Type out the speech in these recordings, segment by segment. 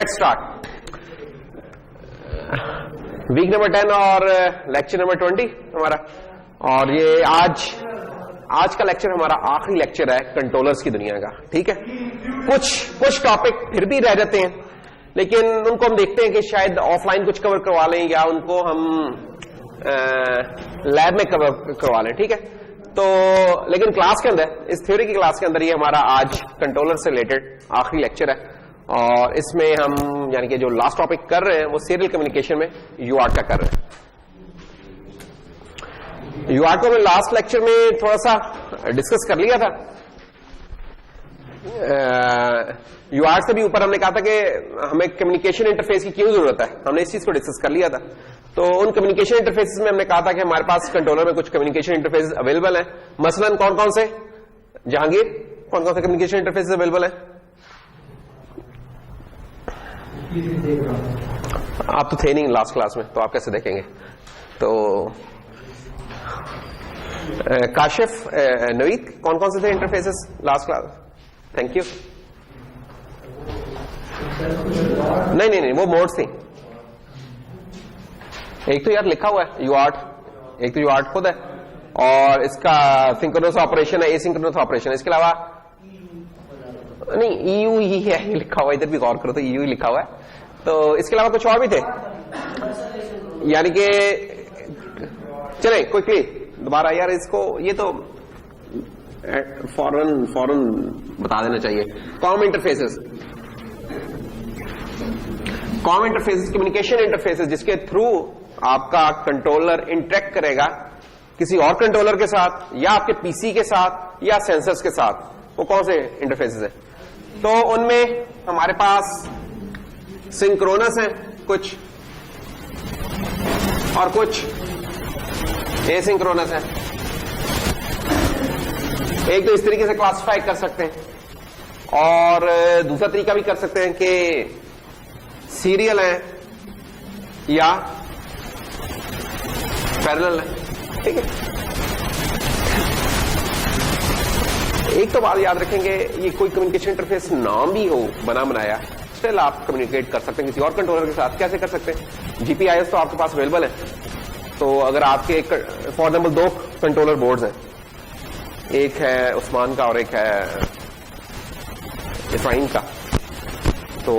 Let's start week number 10 और lecture number 20 हमारा। और ये आज का लेक्चर हमारा आखिरी लेक्चर है कंट्रोलर्स की दुनिया का। ठीक है, कुछ टॉपिक फिर भी रह जाते हैं, लेकिन उनको हम देखते हैं कि शायद ऑफलाइन कुछ कवर करवा लें या उनको हम लैब में कवर करवा लें। ठीक है, तो लेकिन क्लास के अंदर, इस थ्योरी की क्लास के अंदर, ये हमारा आज कंट्रोलर से रिलेटेड आखिरी लेक्चर है। और इसमें हम यानी कि जो लास्ट टॉपिक कर रहे हैं वो सीरियल कम्युनिकेशन में यूआरट का कर रहे हैं। यूआरट को मैं लास्ट लेक्चर में थोड़ा सा डिस्कस कर लिया था। यूआरट से भी ऊपर हमने कहा था कि हमें कम्युनिकेशन इंटरफेस की क्यों जरूरत है, हमने इस चीज को डिस्कस कर लिया था। तो उन कम्युनिकेशन इंटरफेसेस में हमने कहा था कि हमारे पास कंट्रोलर में कुछ कम्युनिकेशन इंटरफेसेस अवेलेबल हैं। मसलन कौन कौन से, जहांगीर, कौन कौन से कम्युनिकेशन इंटरफेसेस अवेलेबल है? आप तो थे नहीं लास्ट क्लास में, तो आप कैसे देखेंगे? तो काशिफ, नवीद, कौन कौन से थे interfaces last class? Thank you. नहीं, वो मोड्स थी। एक तो यार लिखा हुआ है यूआरट, एक तो यूआरट खुद है और इसका सिंक्रोनस ऑपरेशन है, एसिंक्रोनस ऑपरेशन है। इसके अलावा नहीं, ईयू ही है लिखा हुआ, इधर भी गौर करो तो ईयू ही लिखा हुआ है। तो इसके अलावा कुछ और भी थे, यानी कि चले क्विकली दोबारा यार इसको, ये तो फौरन बता देना चाहिए। कॉम इंटरफेसेस कम्युनिकेशन इंटरफेसेस जिसके थ्रू आपका कंट्रोलर इंटरेक्ट करेगा किसी और कंट्रोलर के साथ या आपके पीसी के साथ या सेंसर्स के साथ, वो कौन से इंटरफेसेस है? तो उनमें हमारे पास सिंक्रोनस है कुछ और कुछ एसिंक्रोनस है। एक तो इस तरीके से क्लासिफाई कर सकते हैं और दूसरा तरीका भी कर सकते हैं कि सीरियल है या पैरेलल है। ठीक है, एक तो बात याद रखेंगे, ये कोई कम्युनिकेशन इंटरफेस नाम भी हो बना बनाया, स्टिल आप कम्युनिकेट कर सकते हैं किसी और कंट्रोलर के साथ। कैसे कर सकते हैं? जीपीआईएस तो आपके पास अवेलेबल है। तो अगर आपके फॉर एग्जाम्पल दो कंट्रोलर बोर्ड्स हैं, एक है उस्मान का और एक है इफ्राहिम का, तो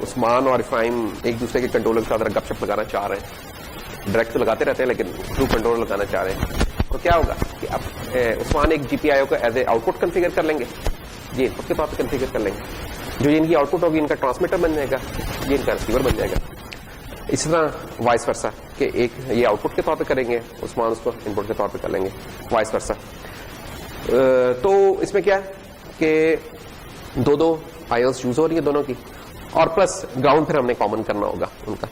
उस्मान और इफ्राहिम एक दूसरे के कंट्रोलर के साथ गपशप लगाना चाह रहे हैं। डायरेक्ट तो लगाते रहते हैं लेकिन थ्रू कंट्रोलर लगाना चाह रहे हैं। तो क्या होगा कि अब उस्मान एक जीपीआईओ को एज ए आउटपुट कॉन्फ़िगर कर लेंगे, ये इनपुट के तौर पर कॉन्फ़िगर कर लेंगे। जो इनकी आउटपुट होगी इनका ट्रांसमीटर बन जाएगा, ये इनका रिसीवर बन जाएगा। इसी तरह वाइस वर्सा कि एक ये आउटपुट के तौर पे करेंगे, उस्मान उसको इनपुट के तौर पे कर लेंगे, वाइस वर्सा। तो इसमें क्या है कि दो आईओस यूज हो रही है दोनों की, और प्लस ग्राउंड फिर हमने कॉमन करना होगा उनका।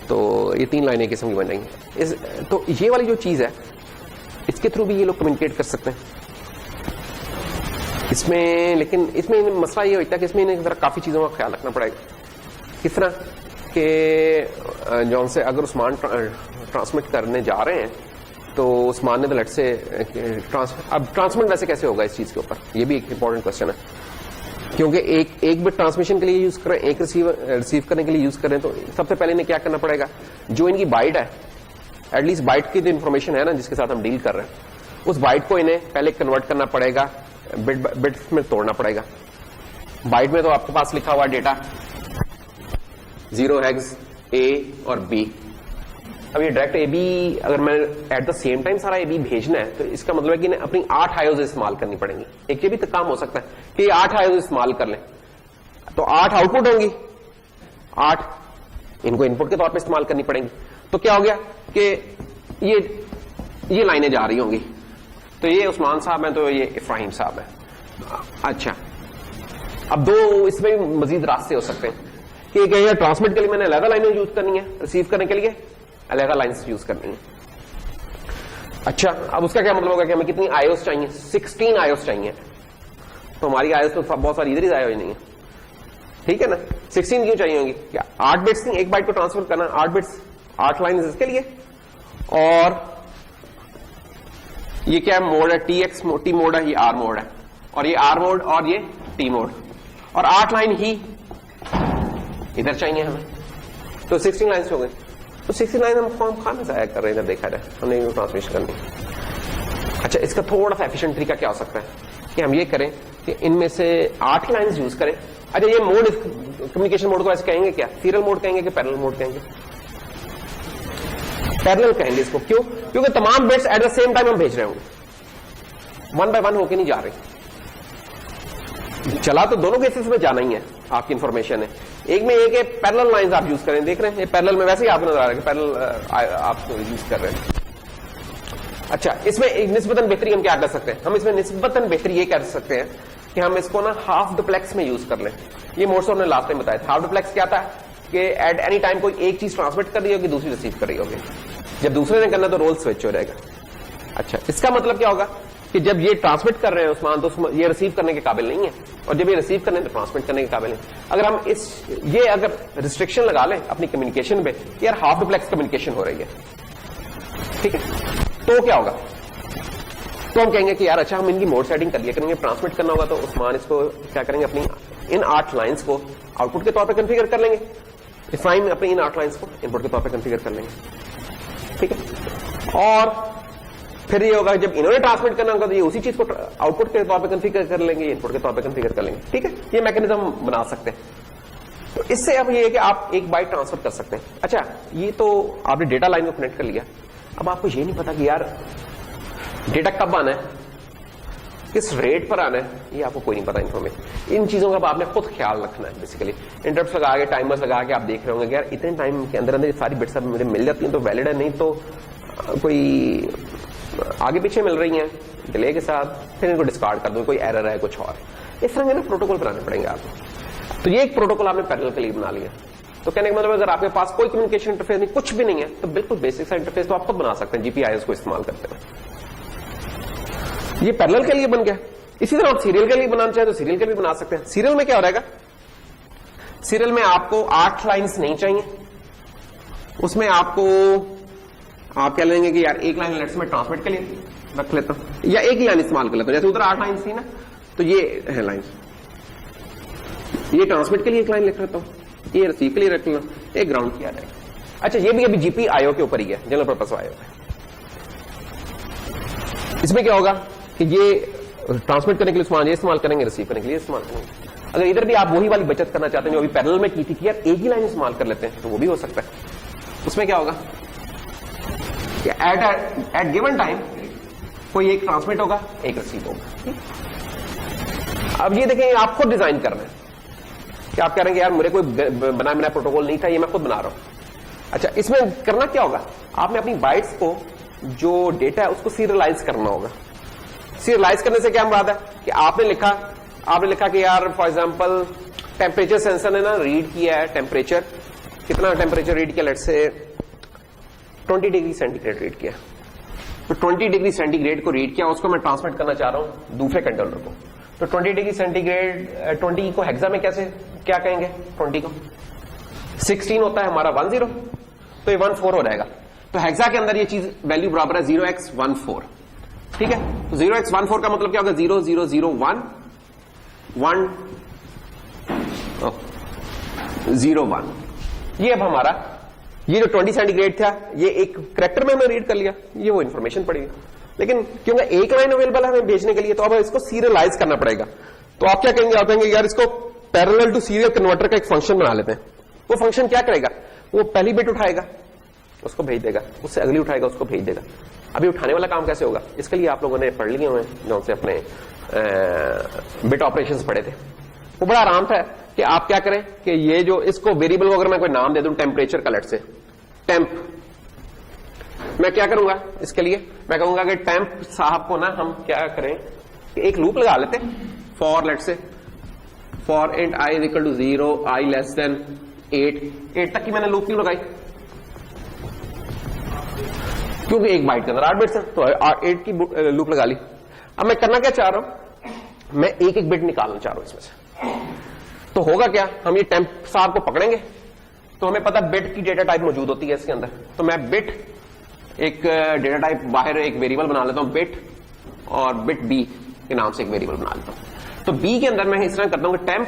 तो ये तीन लाइनें किस्म की बन जाएंगी। तो ये वाली जो चीज है इसके थ्रू भी ये लोग कम्युनिकेट कर सकते हैं इसमें। लेकिन इसमें मसला ये होता है कि इसमें इन्हें जरा काफी चीजों का ख्याल रखना पड़ेगा। किस तरह के जौन से अगर उस्मान ट्रांसमिट करने जा रहे हैं तो उस्मान ने तो लेट से अब ट्रांसमिट वैसे कैसे होगा इस चीज के ऊपर, ये भी एक इंपॉर्टेंट क्वेश्चन है। क्योंकि एक बिट ट्रांसमिशन के लिए यूज करें, एक रिसीव करने के लिए यूज करें, तो सबसे पहले इन्हें क्या करना पड़ेगा, जो इनकी बाइट है, एटलीस्ट बाइट की जो इन्फॉर्मेशन है ना जिसके साथ हम डील कर रहे हैं, उस बाइट को इन्हें पहले कन्वर्ट करना पड़ेगा, बिट्स में तोड़ना पड़ेगा। बाइट में तो आपके पास लिखा हुआ डेटा 0 हेक्स ए और बी। अब ये डायरेक्ट ए बी अगर मैं एट द सेम टाइम सारा ए बी भेजना है तो इसका मतलब है कि इन्हें अपनी 8 आईओज इस्तेमाल करनी पड़ेंगी। एक ये भी तो काम हो सकता है कि 8 आईओज इस्तेमाल कर लें, तो 8 आउटपुट होंगी, 8 इनको इनपुट के तौर पे इस्तेमाल करनी पड़ेंगी। तो क्या हो गया कि ये लाइनें जा रही होंगी, तो ये उस्मान साहब हैं, तो ये इफ्राहिम साहब हैं। अच्छा, अब दो इसमें मजीद रास्ते हो सकते हैं कि कहीं ट्रांसमिट के लिए मैंने अलग लाइनें यूज करनी है, रिसीव करने के लिए अलग लाइन्स यूज करनी है। अच्छा, अब उसका क्या मतलब होगा कि हमें कितनी आईओस चाहिए? 16 आईओस चाहिए। तो हमारी आईओस तो बहुत सारी इधर ही आईओ नहीं है, ठीक है ना। 16 क्यों चाहिए होंगी? क्या 8 बिट्स नहीं, एक बाइट को ट्रांसफर करना, 8 बिट्स, 8 लाइन इसके लिए। और ये क्या मोड है? टी मोड है, ये आर मोड है, और ये आर मोड और ये टी मोड, और 8 लाइन ही इधर चाहिए हमें, तो 16 लाइन्स हो गई। तो 16 लाइन हम फॉर्म खाने से आया कर रहे हैं, इधर देखा जाए हमने ट्रांसमिशन करनी। अच्छा, इसका थोड़ा सा एफिशिएंट तरीका क्या हो सकता है कि हम ये करें कि इनमें से 8 लाइन्स यूज करें। अच्छा, ये मोड, कम्युनिकेशन मोड को ऐसे कहेंगे क्या, सीरियल मोड कहेंगे कि पैरेलल मोड कहेंगे? पैरेलल कहेंगे इसको। क्यों? क्योंकि तमाम bits at the same time हम भेज रहे होंगे, 1 बाय 1 होके नहीं जा रहे। चला तो दोनों केसेस में जाना ही है, आपकी इंफॉर्मेशन है। एक में एक है पैरेलल लाइंस आप यूज करें, देख रहे हैं ये पैरेलल में वैसे ही आपको नजर आ रहा है कि पैरेलल आप यूज कर रहे हैं। अच्छा, इसमें एक निस्बतन बेहतरी हम क्या कर सकते हैं? हम इसमें निस्बतन बेहतरी ये कर सकते हैं कि हम इसको ना हाफ डुप्लेक्स में यूज कर लें। ये मोड ने लास्ट टाइम बताया था। हाफ डुप्लेक्स क्या था कि एट एनी टाइम कोई एक चीज ट्रांसमिट कर रही होगी, दूसरी रिसीव कर रही होगी। जब दूसरे ने करना तो रोल स्विच हो जाएगा। अच्छा, इसका मतलब क्या होगा कि जब ये ट्रांसमिट कर रहे हैं उस्मान, तो ये रिसीव करने के काबिल नहीं है, और जब ये रिसीव करने तो ट्रांसमिट करने के काबिल है। अगर हम ये अगर रिस्ट्रिक्शन लगा लें अपनी कम्युनिकेशन पे, यार हाफ डुप्लेक्स कम्युनिकेशन हो रही है, ठीक है, तो क्या होगा? तो हम कहेंगे कि यार अच्छा, हम इनकी मोड सेटिंग कर लिया करेंगे। ट्रांसमिट करना होगा तो उस्मान इसको क्या करेंगे, अपनी इन 8 लाइंस को आउटपुट के तौर पर कॉन्फ़िगर कर लेंगे। इफाइन में अपनी इन 8 लाइंस को इनपुट के तौर पर कॉन्फ़िगर कर लेंगे, ठीक है। और फिर ये होगा जब इन्होंने ट्रांसमिट करना होगा तो ये उसी चीज को आउटपुट के तौर पे कॉन्फ़िगर कर लेंगे, इनपुट के तौर पे कॉन्फ़िगर कर लेंगे, ठीक है। ये मैकेनिज्म बना सकते हैं। तो इससे अब ये है कि आप एक बाइट ट्रांसफर कर सकते हैं। अच्छा, ये तो आपने डेटा लाइन को कनेक्ट कर लिया। अब आपको ये नहीं पता कि यार डेटा कब आना है, किस रेट पर आना है, ये आपको कोई नहीं पता इन्फॉर्मेशन। इन चीजों का आपने खुद ख्याल रखना है। बेसिकली इंटरप्ट्स लगा के, टाइमर्स लगा के आप देख रहे होंगे कि यार इतने टाइम के अंदर अंदर सारी बिट्स मुझे मिल जाती हैं तो वैलिड है, नहीं तो कोई आगे पीछे मिल रही हैं डिले के साथ, फिर इनको डिस्कार्ड कर दो, कोई एरर है कुछ और। इस तरह के ना प्रोटोकॉल बनाने पड़ेंगे आपको। तो ये एक प्रोटोकॉल आपने पैरेलल के लिए बना लिया। तो कहने का मतलब अगर आपके पास कोई कम्युनिकेशन इंटरफेस नहीं, कुछ भी नहीं है, तो बिल्कुल बेसिक सा इंटरफेस तो आप खुद बना सकते हैं जीपीआईएस को इस्तेमाल करते हुए। ये पैरेलल के लिए बन गया। इसी तरह आप सीरियल के लिए बनाना चाहे तो सीरियल के लिए बना सकते हैं। सीरियल में क्या हो रहेगा, सीरियल में आपको 8 लाइन्स नहीं चाहिए, उसमें आपको आप क्या लेंगे कि यार एक लाइन लेट्स में ट्रांसमिट के लिए रख लेता हूं, या एक ही लाइन इस्तेमाल कर लेता हूं। जैसे उधर 8 लाइन थी ना, तो ये है लाइन, ये ट्रांसमिट के लिए एक लाइन लिख लेता हूं, ये रिसीव के लिए रख लेता हूं, एक ग्राउंड किया जाएगा। अच्छा, ये भी अभी जीपीआईओ के ऊपर ही है, जनरल पर्पस आईओ। इसमें क्या होगा कि ये ट्रांसमिट करने के लिए ये इस्तेमाल करेंगे, रिसीव करने के लिए इस्तेमाल करेंगे। अगर इधर भी आप वही वाली बचत करना चाहते हैं जो अभी पैरेलल में की थी कि यार एक ही लाइन इस्तेमाल कर लेते हैं, तो वो भी हो सकता है। उसमें क्या होगा कि एट गिवन टाइम कोई एक ट्रांसमिट होगा, एक रिसीव होगा। अब ये देखें, आप खुद डिजाइन कर रहे हैं कि आप कह रहे हैं यार मेरे कोई बनाया प्रोटोकॉल नहीं था, ये मैं खुद बना रहा हूं। अच्छा, इसमें करना क्या होगा, आपने अपनी बाइट्स को जो डेटा है उसको सीरियलाइज करना होगा। सीरियलाइज करने से क्या मुराद है कि आपने लिखा कि यार फॉर एग्जांपल टेम्परेचर सेंसर ने ना रीड किया है, टेम्परेचर कितना टेम्परेचर रीड किया, let's say 20 degree centigrade read किया। तो 20 डिग्री सेंटीग्रेड को रीड किया, उसको मैं ट्रांसमिट करना चाह रहा हूं दूसरे कंट्रोलर को। तो 20 डिग्री सेंटीग्रेड 20 को हेक्सा में कैसे क्या कहेंगे, 20 को 16 होता है हमारा 10, तो ये 14 हो जाएगा। तो हेक्सा के अंदर ये चीज वैल्यू बराबर है 0x14, ठीक है। तो 0x14 का मतलब क्या होगा, 0001 ये अब हमारा ये जो 20 सेंटीग्रेड था, ये एक कैरेक्टर में हमने रीड कर लिया, ये वो इंफॉर्मेशन पड़ेगी। लेकिन क्योंकि एक लाइन अवेलेबल है हमें भेजने के लिए, तो अब इसको सीरियलाइज करना पड़ेगा। तो आप क्या कहेंगे, आप कहेंगे यार इसको पैरेलल टू सीरियल कन्वर्टर का एक फंक्शन बना लेते हैं। वो फंक्शन क्या करेगा, वो पहली बिट उठाएगा, उसको भेज देगा, उससे अगली उठाएगा, उसको भेज देगा। अभी उठाने वाला काम कैसे होगा, इसके लिए आप लोगों ने पढ़ लिए हुए हैं जो से अपने बिट ऑपरेशंस पढ़े थे। वो बड़ा आराम था कि आप क्या करें कि ये जो इसको वेरिएबल को अगर मैं कोई नाम दे दूं टेम्परेचर का, लेट से टेम्प, मैं क्या करूंगा इसके लिए, मैं कहूंगा कि टेम्प साहब को ना हम क्या करें कि एक लूप लगा लेते हैं for, let say for int i is equal to 0, i less than 8 तक की मैंने लूप क्यों लगाई, क्योंकि एक बाइट के अंदर 8 बिट्स है, तो 8 की लूप लगा ली। अब मैं करना क्या चाह रहा हूं, मैं एक एक बिट निकालना चाह रहा हूं इसमें से। तो होगा क्या, हम ये टेम्प साहब को पकड़ेंगे, तो हमें पता बिट की डेटा टाइप मौजूद होती है इसके अंदर। तो मैं बिट एक डेटा टाइप बाहर एक वेरिएबल बना लेता हूं बिट, और बिट बी के नाम से एक वेरिएबल बना लेता हूं। तो बी के अंदर मैं इस तरह करता हूं कि temp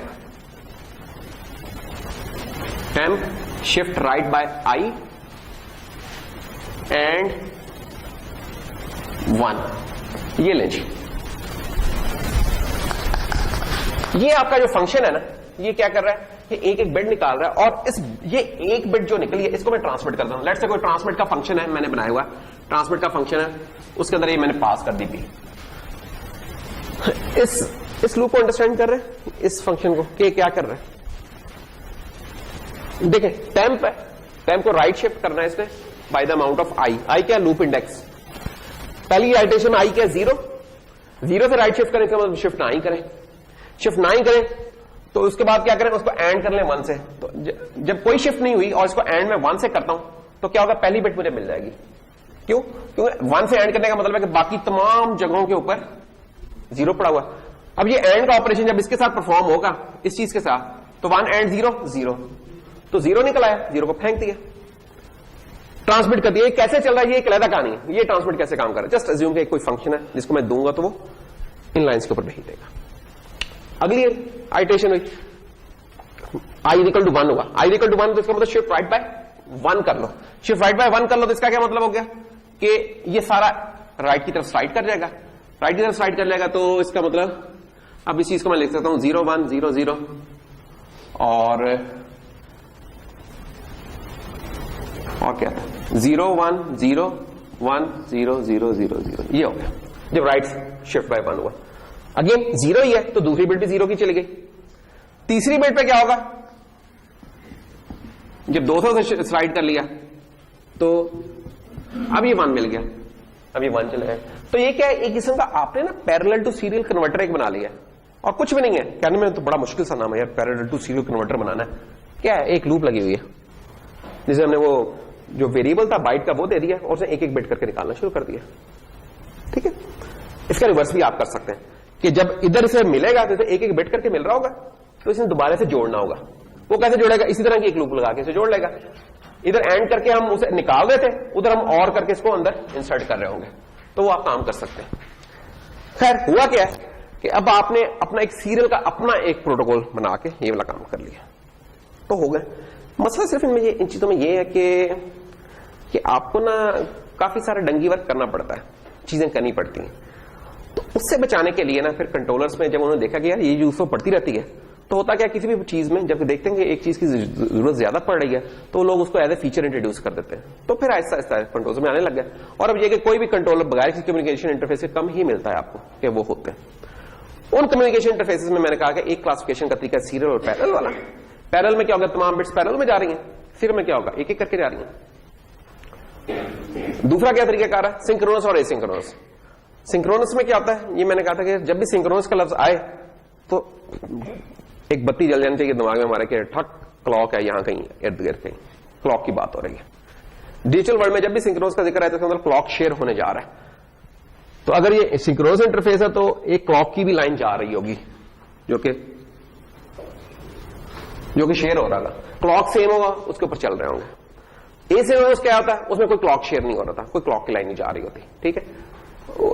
temp shift right by I and 1, ये लें जी। ये आपका जो फंक्शन है ना, ये क्या कर रहा है, ये एक एक बिट निकाल रहा है, और ये एक बिट जो निकली है इसको मैं ट्रांसमिट करता हूं। लेट्स से कोई ट्रांसमिट का फंक्शन है मैंने बनाया हुआ, ट्रांसमिट का फंक्शन है, उसके अंदर ये मैंने पास कर दी थी। इस लूप को अंडरस्टैंड कर रहे हैं, इस फंक्शन को कि क्या कर रहा है। देखें टेम्प है, टेम्प को राइट शिफ्ट करना है इसने बाय द अमाउंट ऑफ आई। आई क्या, लूप इंडेक्स। पहली राइटेशन में आई क्या, 0 से राइट शिफ्ट करें, मतलब शिफ्ट ना ही करें, शिफ्ट ना ही करें तो उसके बाद क्या करें, उसको एंड कर लें 1 से। तो जब कोई शिफ्ट नहीं हुई और इसको एंड में 1 से करता हूं तो क्या होगा, पहली बिट मुझे मिल जाएगी। क्यों, क्योंकि 1 से एंड करने का मतलब है कि बाकी तमाम जगहों के ऊपर 0 पड़ा हुआ। अब ये एंड का ऑपरेशन जब इसके साथ परफॉर्म होगा, इस चीज के साथ, तो 1 एंड 0 0, तो 0 निकल आया, 0 को फेंक दिया, ट्रांसमिट कर दिया। ये कैसे चल रहा है, ये एक अलग कहानी है। ये ट्रांसमिट कैसे काम कर रहा है, जस्ट अज्यूम कि कोई फंक्शन है जिसको मैं दूंगा तो वो इन लाइंस के ऊपर भेज देगा। अगली आइटेशन हुई, आई इक्वल टू 1 हुआ, आई इक्वल टू 1 तो इसका मतलब शिफ्ट राइट बाय 1 कर लो, शिफ्ट राइट बाय 1 कर लो, तो इसका क्या मतलब हो गया कि ये सारा राइट की तरफ स्लाइड कर जाएगा, राइट की तरफ स्लाइड कर जाएगा। तो इसका मतलब अब इस चीज को मैं लिख सकता हूं 0 1 0 0 और क्या था 0 1 0 1 0 0 0 0, ये हो गया जब राइट शिफ्ट बाय 1 हुआ। अगेन 0 ही है तो दूसरी बिट भी 0 की चली गई। तीसरी बिट पे क्या होगा, जब 200 से स्लाइड कर लिया तो अब ये 1 मिल गया, अब ये 1 चले गए। तो ये क्या है, एक किस्म का आपने ना पैरेलल टू सीरियल कन्वर्टर एक बना लिया, और कुछ भी नहीं है। कहने में तो बड़ा मुश्किल सा नाम है यार, पैरेलल टू सीरियल कन्वर्टर बनाना है। क्या है, एक लूप लगी हुई है जिसे हमने वो जो वेरिएबल था बाइट का वो दे दिया और उसने एक एक बिट करके निकालना शुरू कर दिया। ठीक है, इसका रिवर्स भी आप कर सकते हैं कि जब इधर से मिलेगा तो एक एक बिट करके मिल रहा होगा तो इसने दोबारा से जोड़ना होगा। वो कैसे जोड़ेगा, इसी तरह की एक लूप लगा के इसे जोड़ लेगा। इधर एंड करके हम उसे निकाल रहे थे, उधर हम और करके इसको अंदर इंसर्ट कर रहे होंगे, तो वो आप काम कर सकते हैं। खैर हुआ क्या है कि अब आपने अपना एक सीरियल का अपना एक प्रोटोकॉल बना के ये वाला काम कर लिया तो हो गया। मसला सिर्फ इनमें इन चीजों में ये है कि आपको ना काफी सारा डंगी वर्क करना पड़ता है, चीजें करनी पड़ती हैं। तो उससे बचाने के लिए ना फिर कंट्रोलर्स में जब उन्होंने देखा कि यार ये यूज तो पड़ती रहती है, तो होता क्या, किसी भी चीज में जब देखते हैं कि एक चीज की जरूरत ज्यादा पड़ रही है तो लोग उसको एज ए फीचर इंट्रोड्यूस कर देते हैं। तो फिर आहिस्ता आहिस्ता कंट्रोलर में आने लग गया। और अब ये कि कोई भी कंट्रोलर बगैर किसी कम्युनिकेशन इंटरफेस से कम ही मिलता है आपको कि वो होते हैं। उन कम्युनिकेशन इंटरफेसेस में मैंने कहा कि एक क्लासिफिकेशन का तरीका सीरियल और पैरेलल वाला। पैरेलल में क्या होगा, तमाम बिट्स पैरेलल में जा रही हैं, सीरियल में क्या होगा, एक एक करके जा रही हैं। दूसरा क्या तरीका कार है, सिंक्रोनस और एसिंक्रोनस। सिंक्रोनस में क्या होता है, ये मैंने कहा था कि जब भी सिंक्रोनस का लफ्ज आए तो एक बत्ती जल जानी चाहिए दिमाग में हमारे के, ठक क्लॉक है यहां कहीं इर्द गिर्द कहीं, क्लॉक की बात हो रही है। डिजिटल वर्ल्ड में जब भी सिंक्रोनस का जिक्र आया तो मतलब क्लॉक शेयर होने जा रहा है। तो अगर ये सिंक्रोनस इंटरफेस है तो एक क्लॉक की भी लाइन जा रही होगी जो कि शेयर हो रहा था, क्लॉक सेम होगा उसके ऊपर चल रहे होंगे। एसिंक्रोनस क्या होता है, उसमें कोई क्लॉक शेयर नहीं हो रहा था, कोई क्लॉक की लाइन नहीं जा रही होती। ठीक है,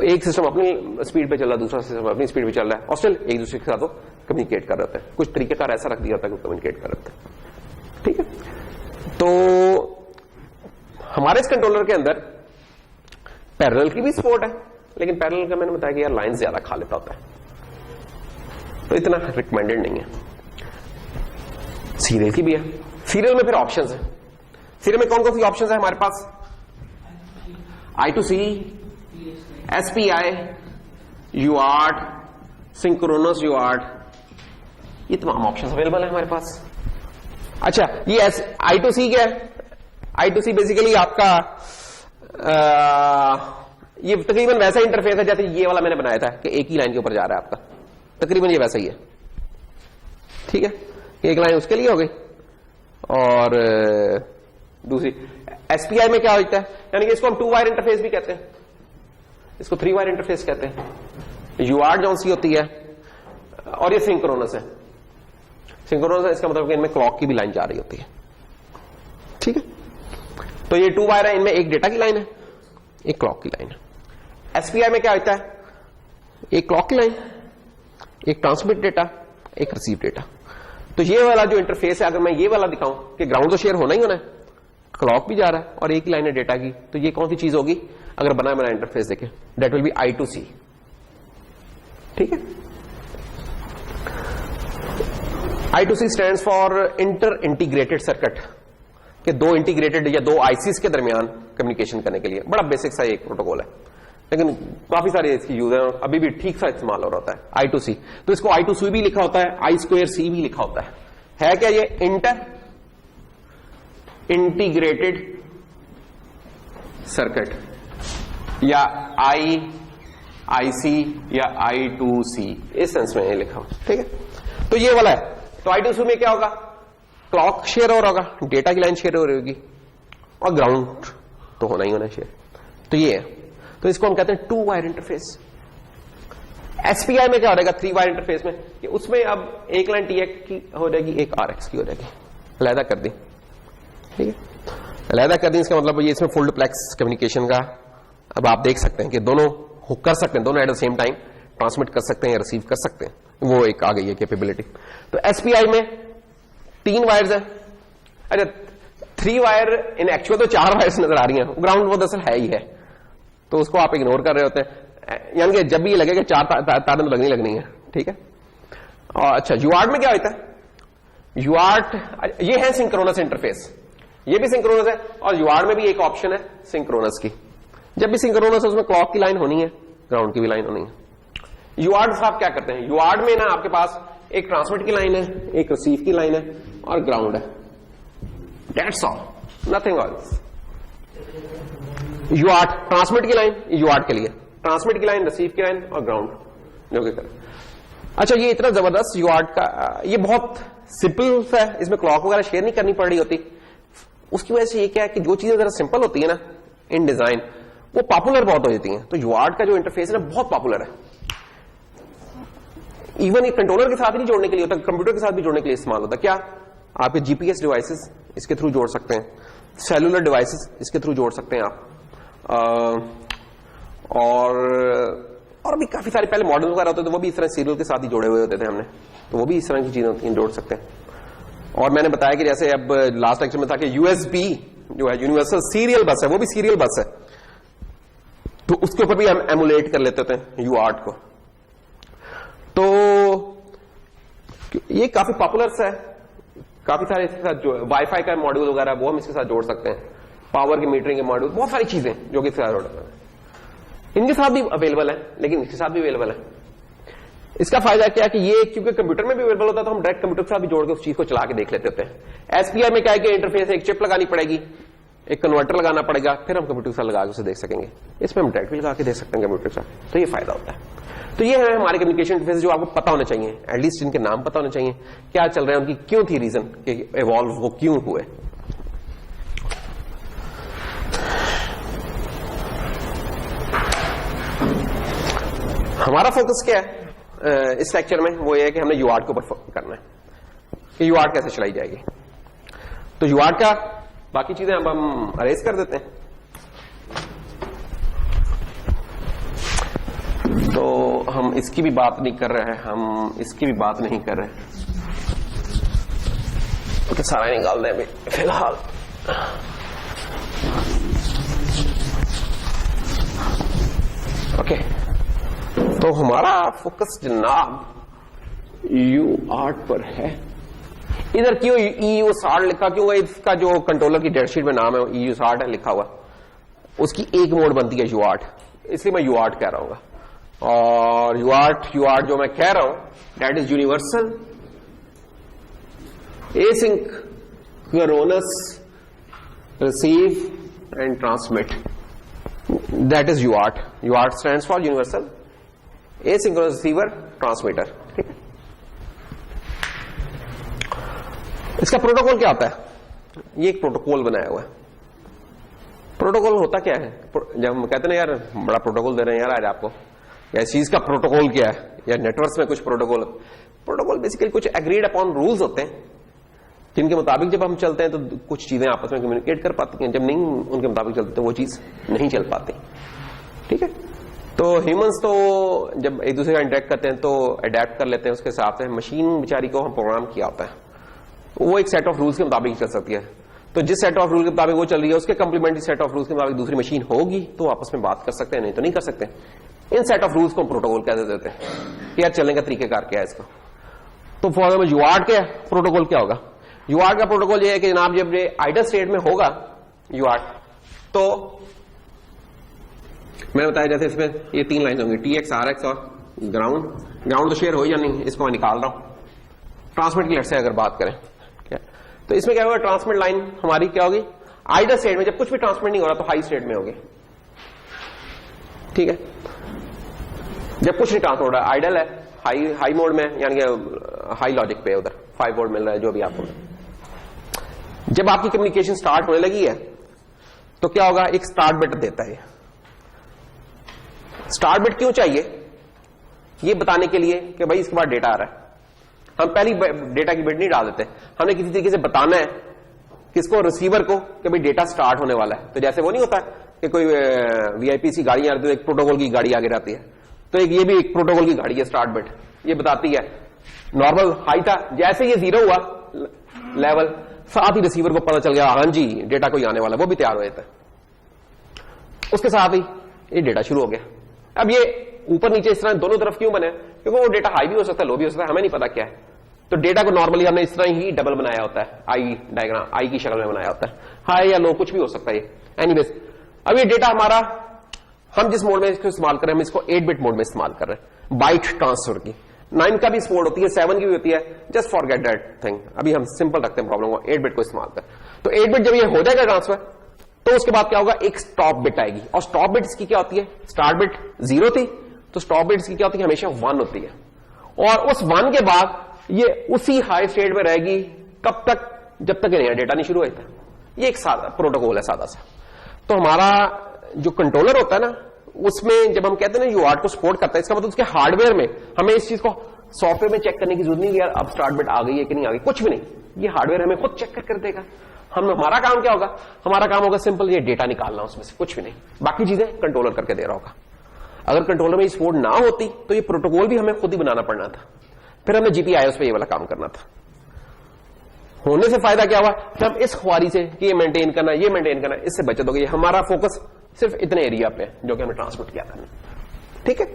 एक सिस्टम अपनी स्पीड पे चल रहा है, दूसरा सिस्टम अपनी स्पीड पे चल रहा है, और स्टिल एक दूसरे के साथ वो कम्युनिकेट कर रहे हैं। कुछ तरीकेकार ऐसा रख दिया होता है कि कम्युनिकेट कर रहे हैं। ठीक है, तो हमारे इस कंट्रोलर के अंदर पैरेलल की भी सपोर्ट है, लेकिन पैरेलल का मैंने बताया कि यार लाइन ज्यादा खा लेता होता है, तो इतना रिकमेंडेड नहीं है। सीरियल की भी है। सीरियल में फिर ऑप्शंस है। सीरियल में कौन कौन सी ऑप्शंस है हमारे पास, I2C, SPI, UART, synchronous UART, ये तमाम ऑप्शंस अवेलेबल है हमारे पास। अच्छा, ये I2C क्या है, I2C बेसिकली आपका ये तकरीबन वैसा इंटरफेस है जैसे ये वाला मैंने बनाया था कि एक ही लाइन के ऊपर जा रहा है आपका, तकरीबन ये वैसा ही है। ठीक है, एक लाइन उसके लिए हो गई, और दूसरी एसपीआई में क्या होता है, यानी कि इसको हम 2 वायर इंटरफेस भी कहते हैं, इसको 3 वायर इंटरफेस कहते हैं। यूआर जौन सी होती है, और ये सिंक्रोनस है। सिंक्रोनस है इसका मतलब कि इनमें क्लॉक की भी लाइन जा रही होती है। ठीक है, तो ये 2 वायर है, इनमें एक डेटा की लाइन है, एक क्लॉक की लाइन है। एसपीआई में क्या होता है, एक क्लॉक की लाइन, एक ट्रांसमिट डेटा, एक रिसीव डेटा। तो ये वाला जो इंटरफेस है, अगर मैं ये वाला दिखाऊं कि ग्राउंड तो शेयर होना ही होना है, क्लॉक भी जा रहा है और एक ही लाइन है डेटा की, तो ये कौन सी चीज होगी अगर बना इंटरफेस देखें, दैट विल बी I2C। ठीक है, I2C stands for inter integrated circuit, कि दो इंटीग्रेटेड या दो आईसीस के दरमियान कम्युनिकेशन करने के लिए बड़ा बेसिक सा एक प्रोटोकॉल है, लेकिन काफी सारे इसकी यूज है, अभी भी ठीक सा इस्तेमाल हो रहा है I2C। तो इसको I2C भी लिखा होता है, I2C भी लिखा होता है क्या ये इंटर इंटीग्रेटेड सर्किट या IC या I2C, इस सेंस में ये लिखा हो। ठीक है, तो ये वाला है। तो I2C में क्या होगा, क्लॉक शेयर हो रहा होगा, डेटा की लाइन शेयर हो रही होगी और ग्राउंड तो होना ही होना शेयर। तो ये है, तो इसको हम कहते हैं 2 वायर इंटरफेस। SPI में क्या हो जाएगा 3 वायर इंटरफेस में, कि उसमें अब एक लाइन TX की हो जाएगी, एक RX की हो जाएगी, अलहदा कर दी। ठीक है, अलहदा कर दी, इसका मतलब ये इसमें फुल डुप्लेक्स कम्युनिकेशन का अब आप देख सकते हैं कि दोनों कर सकते हैं, दोनों at the same time transmit कर सकते हैं या रिसीव कर सकते हैं, वो एक आ गई है कैपेबिलिटी। तो SPI में 3 वायर्स है, अरे 3 वायर इन एक्चुअल तो 4 वायर्स नजर आ रही हैं, ग्राउंड वो दरअसल है ही है, तो उसको आप इग्नोर कर रहे होते हैं, यानी कि जब भी ये लगेगा 4 तारें तो लगनी है। ठीक है, और अच्छा UART में क्या होता है, UART ये है सिंक्रोनस इंटरफेस, ये भी सिंक्रोनस है, और UART में भी एक ऑप्शन है सिंक्रोनस की। जब भी सिंक्रोनस है उसमें क्लॉक की लाइन होनी है, ग्राउंड की भी लाइन होनी है। UART साहब क्या करते हैं, UART में ना आपके पास एक ट्रांसमिट की लाइन है, एक रिसीव की लाइन है और ग्राउंड है, that's all, nothing else. UART transmit की लाइन, UART के लिए ट्रांसमिट की लाइन, रिसीव की लाइन और ग्राउंड जो कि कर। अच्छा, ये इतना जबरदस्त UART का, ये बहुत सिंपल सा है, इसमें क्लॉक वगैरह शेयर नहीं करनी पड़ रही होती। उसकी वजह से ये क्या है कि जो चीजें जरा सिंपल होती है ना इन डिजाइन, वो पॉपुलर बहुत हो जाती हैं। तो UART का जो इंटरफेस है ना बहुत पॉपुलर है, इवन ये कंट्रोलर के साथ ही नहीं जोड़ने के लिए होता, कंप्यूटर के साथ भी जोड़ने के लिए इस्तेमाल होता है। क्या आपके GPS डिवाइसेस इसके थ्रू जोड़ सकते हैं, सेलुलर डिवाइसेस इसके थ्रू जोड़ सकते हैं आप, और भी काफी सारे पहले मॉडल वगैरह होते थे, वो भी इस तरह सीरियल के साथ ही जोड़े हुए होते थे हमने, तो वो भी इस तरह की चीजें होती हैं, जोड़ सकते हैं। और मैंने बताया कि जैसे अब लास्ट लेक्चर में था कि USB जो है यूनिवर्सल सीरियल बस है, वो भी सीरियल बस है, तो उसके ऊपर भी हम एमुलेट कर लेते थे UART को। तो ये काफी पॉपुलर सा है, काफी सारे इसके साथ जो वाईफाई का मॉड्यूल वगैरह वो हम इसके साथ जोड़ सकते हैं, पावर की मीटरिंग के मॉड्यूल, बहुत सारी चीजें जो कि इसके साथ जोड़ सकते हैं। इनके साथ भी अवेलेबल है, लेकिन इसके साथ भी अवेलेबल है। इसका फायदा क्या है कि ये क्योंकि कंप्यूटर में भी अवेलेबल होता है, तो हम डायरेक्ट कंप्यूटर के साथ भी जोड़ के उस चीज को चला के देख लेते होते हैं। SPI में क्या है कि इंटरफेस एक चिप लगानी पड़ेगी, एक कन्वर्टर लगाना पड़ेगा, फिर हम कंप्यूटर के साथ लगा के उसे देख सकेंगे। इसमें हम डायरेक्ट भी लगा के देख सकते हैं कंप्यूटर के साथ, तो ये फायदा होता है। तो ये है हमारे कम्युनिकेशन इंटरफेस जो आपको पता होना चाहिए, एटलीस्ट इनके नाम पता होना चाहिए, क्या चल रहा है, उनकी क्यों थी रीजन कि इवॉल्व वो क्यों हुए। हमारा फोकस क्या है इस लेक्चर में, वो ये है कि हमने UART के ऊपर फोकस करना है कि UART कैसे चलाई जाएगी। तो UART का बाकी चीजें अब हम अरेज कर देते हैं। तो हम इसकी भी बात नहीं कर रहे हैं, हम इसकी भी बात नहीं कर रहे, तो सारा निकाल दें अभी फिलहाल। ओके, तो हमारा फोकस जनाब UART पर है। इधर क्यों EU60 लिखा, क्यों है? इसका जो कंट्रोलर की डेटशीट में नाम है EU60 है लिखा हुआ, उसकी एक मोड बनती है UART, इसलिए मैं UART कह रहा हूं। और UART जो मैं कह रहा हूं that is universal asynchronous receive and transmit, that is UART। UART stands for universal asynchronous receiver transmitter. ठीक है, इसका प्रोटोकॉल क्या होता है? ये एक प्रोटोकॉल बनाया हुआ है। प्रोटोकॉल होता क्या है? जब हम कहते हैं ना यार बड़ा प्रोटोकॉल दे रहे हैं यार आज आपको, या इस चीज का प्रोटोकॉल क्या है, या नेटवर्क्स में कुछ प्रोटोकॉल बेसिकली कुछ एग्रीड अपॉन रूल्स होते हैं जिनके मुताबिक जब हम चलते हैं तो कुछ चीजें आपस में कम्युनिकेट कर पाती हैं, जब नहीं उनके मुताबिक चलते तो वो चीज नहीं चल पाती। ठीक है, तो ह्यूमंस तो जब एक दूसरे का इंटरेक्ट करते हैं तो अडेप्ट कर लेते हैं उसके हिसाब से। मशीन बेचारी को हम प्रोग्राम किया होता है, वो एक सेट ऑफ रूल्स के मुताबिक चल सकती है। तो जिस सेट ऑफ रूल के मुताबिक वो चल रही है उसके कंप्लीमेंट्री सेट ऑफ रूल्स के मुताबिक दूसरी मशीन होगी तो आपस में बात कर सकते हैं, नहीं तो नहीं कर सकते। इन सेट ऑफ रूल्स को प्रोटोकॉल कह देते हैं कि यार चलने का तरीकेकार क्या है इसका। तो फॉर एग्जाम्पल यूआरट का प्रोटोकॉल क्या होगा? यूआरट का प्रोटोकॉल ये है कि जनाब जब ये आइडल स्टेट में होगा यूआरट, तो मैंने बताया जैसे इसमें ये 3 लाइन होंगी, टीएक्स, आरएक्स और ग्राउंड। ग्राउंड तो शेयर हो या नहीं, इसको मैं निकाल रहा हूं। ट्रांसमिट की लेट से अगर बात करें क्या, तो इसमें क्या होगा, ट्रांसमिट लाइन हमारी क्या होगी, आइडल स्टेट में जब कुछ भी ट्रांसमिट नहीं हो रहा तो हाई स्टेट में होगी, ठीक है। जब कुछ नहीं ट्रांसमिट हो रहा, आइडल है, हाई मोड में, यानी कि हाई लॉजिक पे उधर 5 वोल्ट मिल रहा है जो भी आपको। जब आपकी कम्युनिकेशन स्टार्ट होने लगी है तो क्या होगा, एक स्टार्ट बिट देता है। स्टार्ट बिट क्यों चाहिए, ये बताने के लिए कि भाई इसके बाद डेटा आ रहा है। हम पहली डेटा की बिट नहीं डाल देते, हमने किसी तरीके से बताना है किसको, रिसीवर को, कि भाई डेटा स्टार्ट होने वाला है। तो जैसे वो नहीं होता कि कोई वीआईपी सी गाड़ी आती है, एक प्रोटोकॉल की गाड़ी आगे रहती है, तो एक ये भी एक प्रोटोकॉल की गाड़ी है। स्टार्ट बिट ये बताती है नॉर्मल हाई था, जैसे ये 0 हुआ लेवल, साथ ही रिसीवर को पता चल गया हाँ जी डेटा कोई आने वाला, वो भी तैयार हो जाता है, उसके साथ ही ये डेटा शुरू हो गया। अब ये ऊपर नीचे इस तरह दोनों तरफ क्यों बने, क्योंकि वो डेटा हाई भी हो सकता है, लो भी हो सकता है, हमें नहीं पता क्या है। तो डेटा को नॉर्मली हमने इस तरह ही डबल बनाया होता है, आई डायग्राम, आई की शक्ल में बनाया होता है, हाई या लो कुछ भी हो सकता है। एनीवेज, अब ये डेटा हमारा, हम जिस मोड में इसको इस्तेमाल कर रहे हैं, हम इसको 8 बिट मोड में इस्तेमाल कर रहे हैं, बाइट ट्रांसफर की। 9 का भी सपोर्ट होती है, 7 की भी होती है, जस्ट फॉरगेट दैट थिंग। अभी हम सिंपल रखते हैं प्रॉब्लम को, 8 बिट को इस्तेमाल कर। तो 8 बिट जब ये हो जाएगा ट्रांसफर, तो उसके बाद क्या होगा, एक स्टॉप बिट आएगी। और स्टॉप बिट इसकी क्या होती है, स्टार्ट बिट 0 थी तो स्टॉप बिट इसकी क्या होती है, हमेशा 1 होती है। और उस 1 के बाद ये उसी हाई स्टेट में रहेगी कब तक, जब तक नया डेटा नहीं शुरू होता। ये एक सादा प्रोटोकॉल है, सादा सा। तो हमारा जो कंट्रोलर होता है ना, उसमें जब हम कहते हैं ना यूआरट को सपोर्ट करता है, इसका मतलब उसके हार्डवेयर में हमें इस चीज को सॉफ्टवेयर में चेक करने की जरूरत नहीं है यार अब स्टार्ट बिट आ गई है कि नहीं आ गई, कुछ भी नहीं, ये हार्डवेयर हमें खुद चेक कर देगा। हमारा काम क्या होगा, हमारा काम होगा सिंपल ये डेटा निकालना, उसमें से कुछ भी नहीं, बाकी चीजें कंट्रोलर करके दे रहा होगा। अगर कंट्रोलर में सपोर्ट ना होती तो ये प्रोटोकॉल भी हमें खुद ही बनाना पड़ना था, फिर हमें जीपीआईओएस पे ये वाला काम करना था। होने से फायदा क्या हुआ कि हम इस ख्वारी से कि ये मेंटेन करना, ये मेंटेन करना, इससे बचत हो गई। हमारा फोकस सिर्फ इतने एरिया पे है जो कि हमें ट्रांसमिट किया था, ठीक है।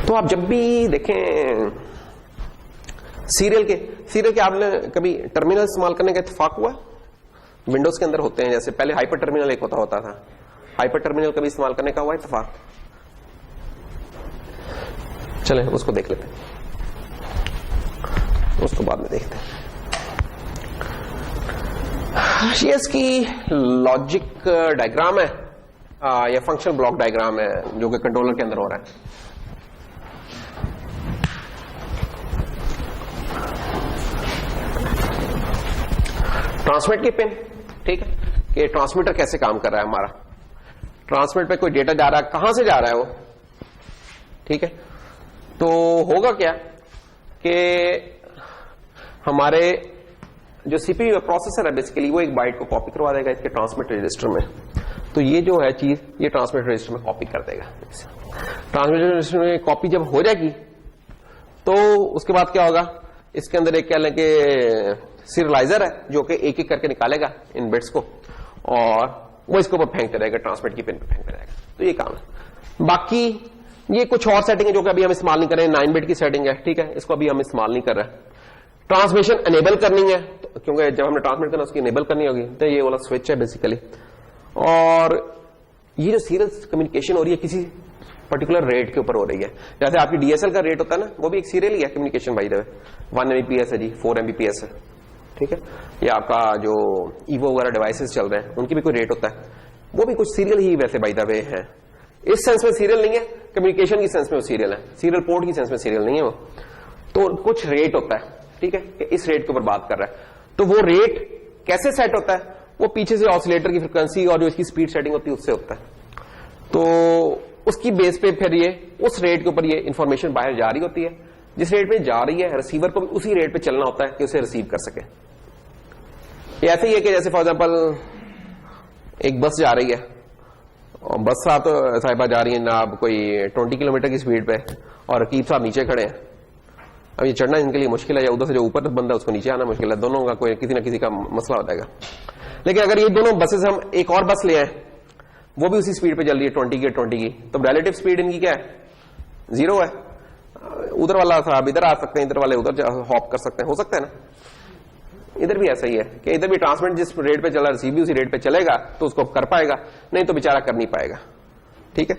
तो आप जब भी देखें सीरियल के आपने कभी टर्मिनल इस्तेमाल करने का इत्तेफाक हुआ? विंडोज के अंदर होते हैं, जैसे पहले हाइपर टर्मिनल एक होता था, हाइपर टर्मिनल कभी इस्तेमाल करने का हुआ इत्तेफाक? चलें उसको देख लेते हैं, उसको बाद में देखते हैं। ये इसकी लॉजिक डायग्राम है या फंक्शन ब्लॉक डायग्राम है जो कि कंट्रोलर के अंदर हो रहा है। ट्रांसमिट की पिन, ठीक है, कि ट्रांसमीटर कैसे काम कर रहा है हमारा, ट्रांसमिट पे कोई डेटा जा रहा है, कहां से जा रहा है वो, ठीक है। तो होगा क्या कि हमारे जो सीपीयू प्रोसेसर है बेसिकली वो एक बाइट को कॉपी करवा देगा इसके ट्रांसमिट रजिस्टर में। तो ये जो है चीज ये ट्रांसमिट रजिस्टर में कॉपी कर देगा। ट्रांसमिट रजिस्टर में कॉपी जब हो जाएगी तो उसके बाद क्या होगा, इसके अंदर एक कह लें कि सीरियलाइजर है जो कि एक एक करके निकालेगा इन बिट्स को और वो इसके ऊपर फेंकते रहेगा, ट्रांसमिट की पिन पे फेंकते रहेगा। तो ये काम है। बाकी ये कुछ और सेटिंग है जो कि अभी हम इस्तेमाल नहीं कर रहे हैं, 9 बिट की सेटिंग है, ठीक है, इसको अभी हम इस्तेमाल नहीं कर रहे हैं। ट्रांसमिशन एनेबल करनी है तो, क्योंकि जब हमने ट्रांसमिट करना उसकी एनेबल करनी होगी, तो ये वाला स्विच है बेसिकली। और ये जो सीरियल कम्युनिकेशन हो रही है किसी पर्टिकुलर रेट के ऊपर हो रही है, जैसे आपकी डीएसएल का रेट होता है ना, वो भी एक सीरियल ही है communication by the way. 1 Mbps है जी, 4 Mbps है, ठीक है। या आपका जो ईवो वगैरह डिवाइसेस चल रहे हैं उनकी भी कोई रेट होता है, वो भी कुछ सीरियल ही वैसे बाय द वे है। इस सेंस में सीरियल नहीं है, कम्युनिकेशन की सेंस में वो सीरियल है, सीरियल पोर्ट की सेंस में सीरियल नहीं है वो। तो कुछ रेट होता है, ठीक है, कि इस रेट के ऊपर बात कर रहा है। तो वो रेट कैसे सेट होता है, वो पीछे से ऑसिलेटर की फ्रिक्वेंसी और जो इसकी स्पीड सेटिंग होती है उससे होता है। तो उसकी बेस पे फिर ये उस रेट के ऊपर ये इंफॉर्मेशन बाहर जा रही होती है, जिस रेट पे जा रही है रिसीवर को भी उसी रेट पे चलना होता है कि उसे रिसीव कर सके। ये ऐसे ही है कि जैसे फॉर एग्जांपल एक बस जा रही है और बस साहिबा जा रही है जनाब कोई 20 किलोमीटर की स्पीड पे और रकीब साहब नीचे खड़े हैं। अब ये चढ़ना इनके लिए मुश्किल है, या उधर से जो ऊपर बंदा उसको नीचे आना मुश्किल है, दोनों का कोई किसी ना किसी का मसला हो जाएगा। लेकिन अगर ये दोनों बसेस हम एक और बस ले आए, वो भी उसी स्पीड पे चल रही है 20 की, तो रिलेटिव स्पीड इनकी क्या है? 0 है। उधर वाला साहब इधर आ सकते हैं, इधर वाले उधर हॉप कर सकते हैं, हो सकता है ना। इधर भी ऐसा ही है कि इधर भी ट्रांसमिट जिस रेट पे चला रिसीव भी उसी रेट पे चलेगा, तो उसको कर पाएगा, नहीं तो बेचारा कर नहीं पाएगा। ठीक है,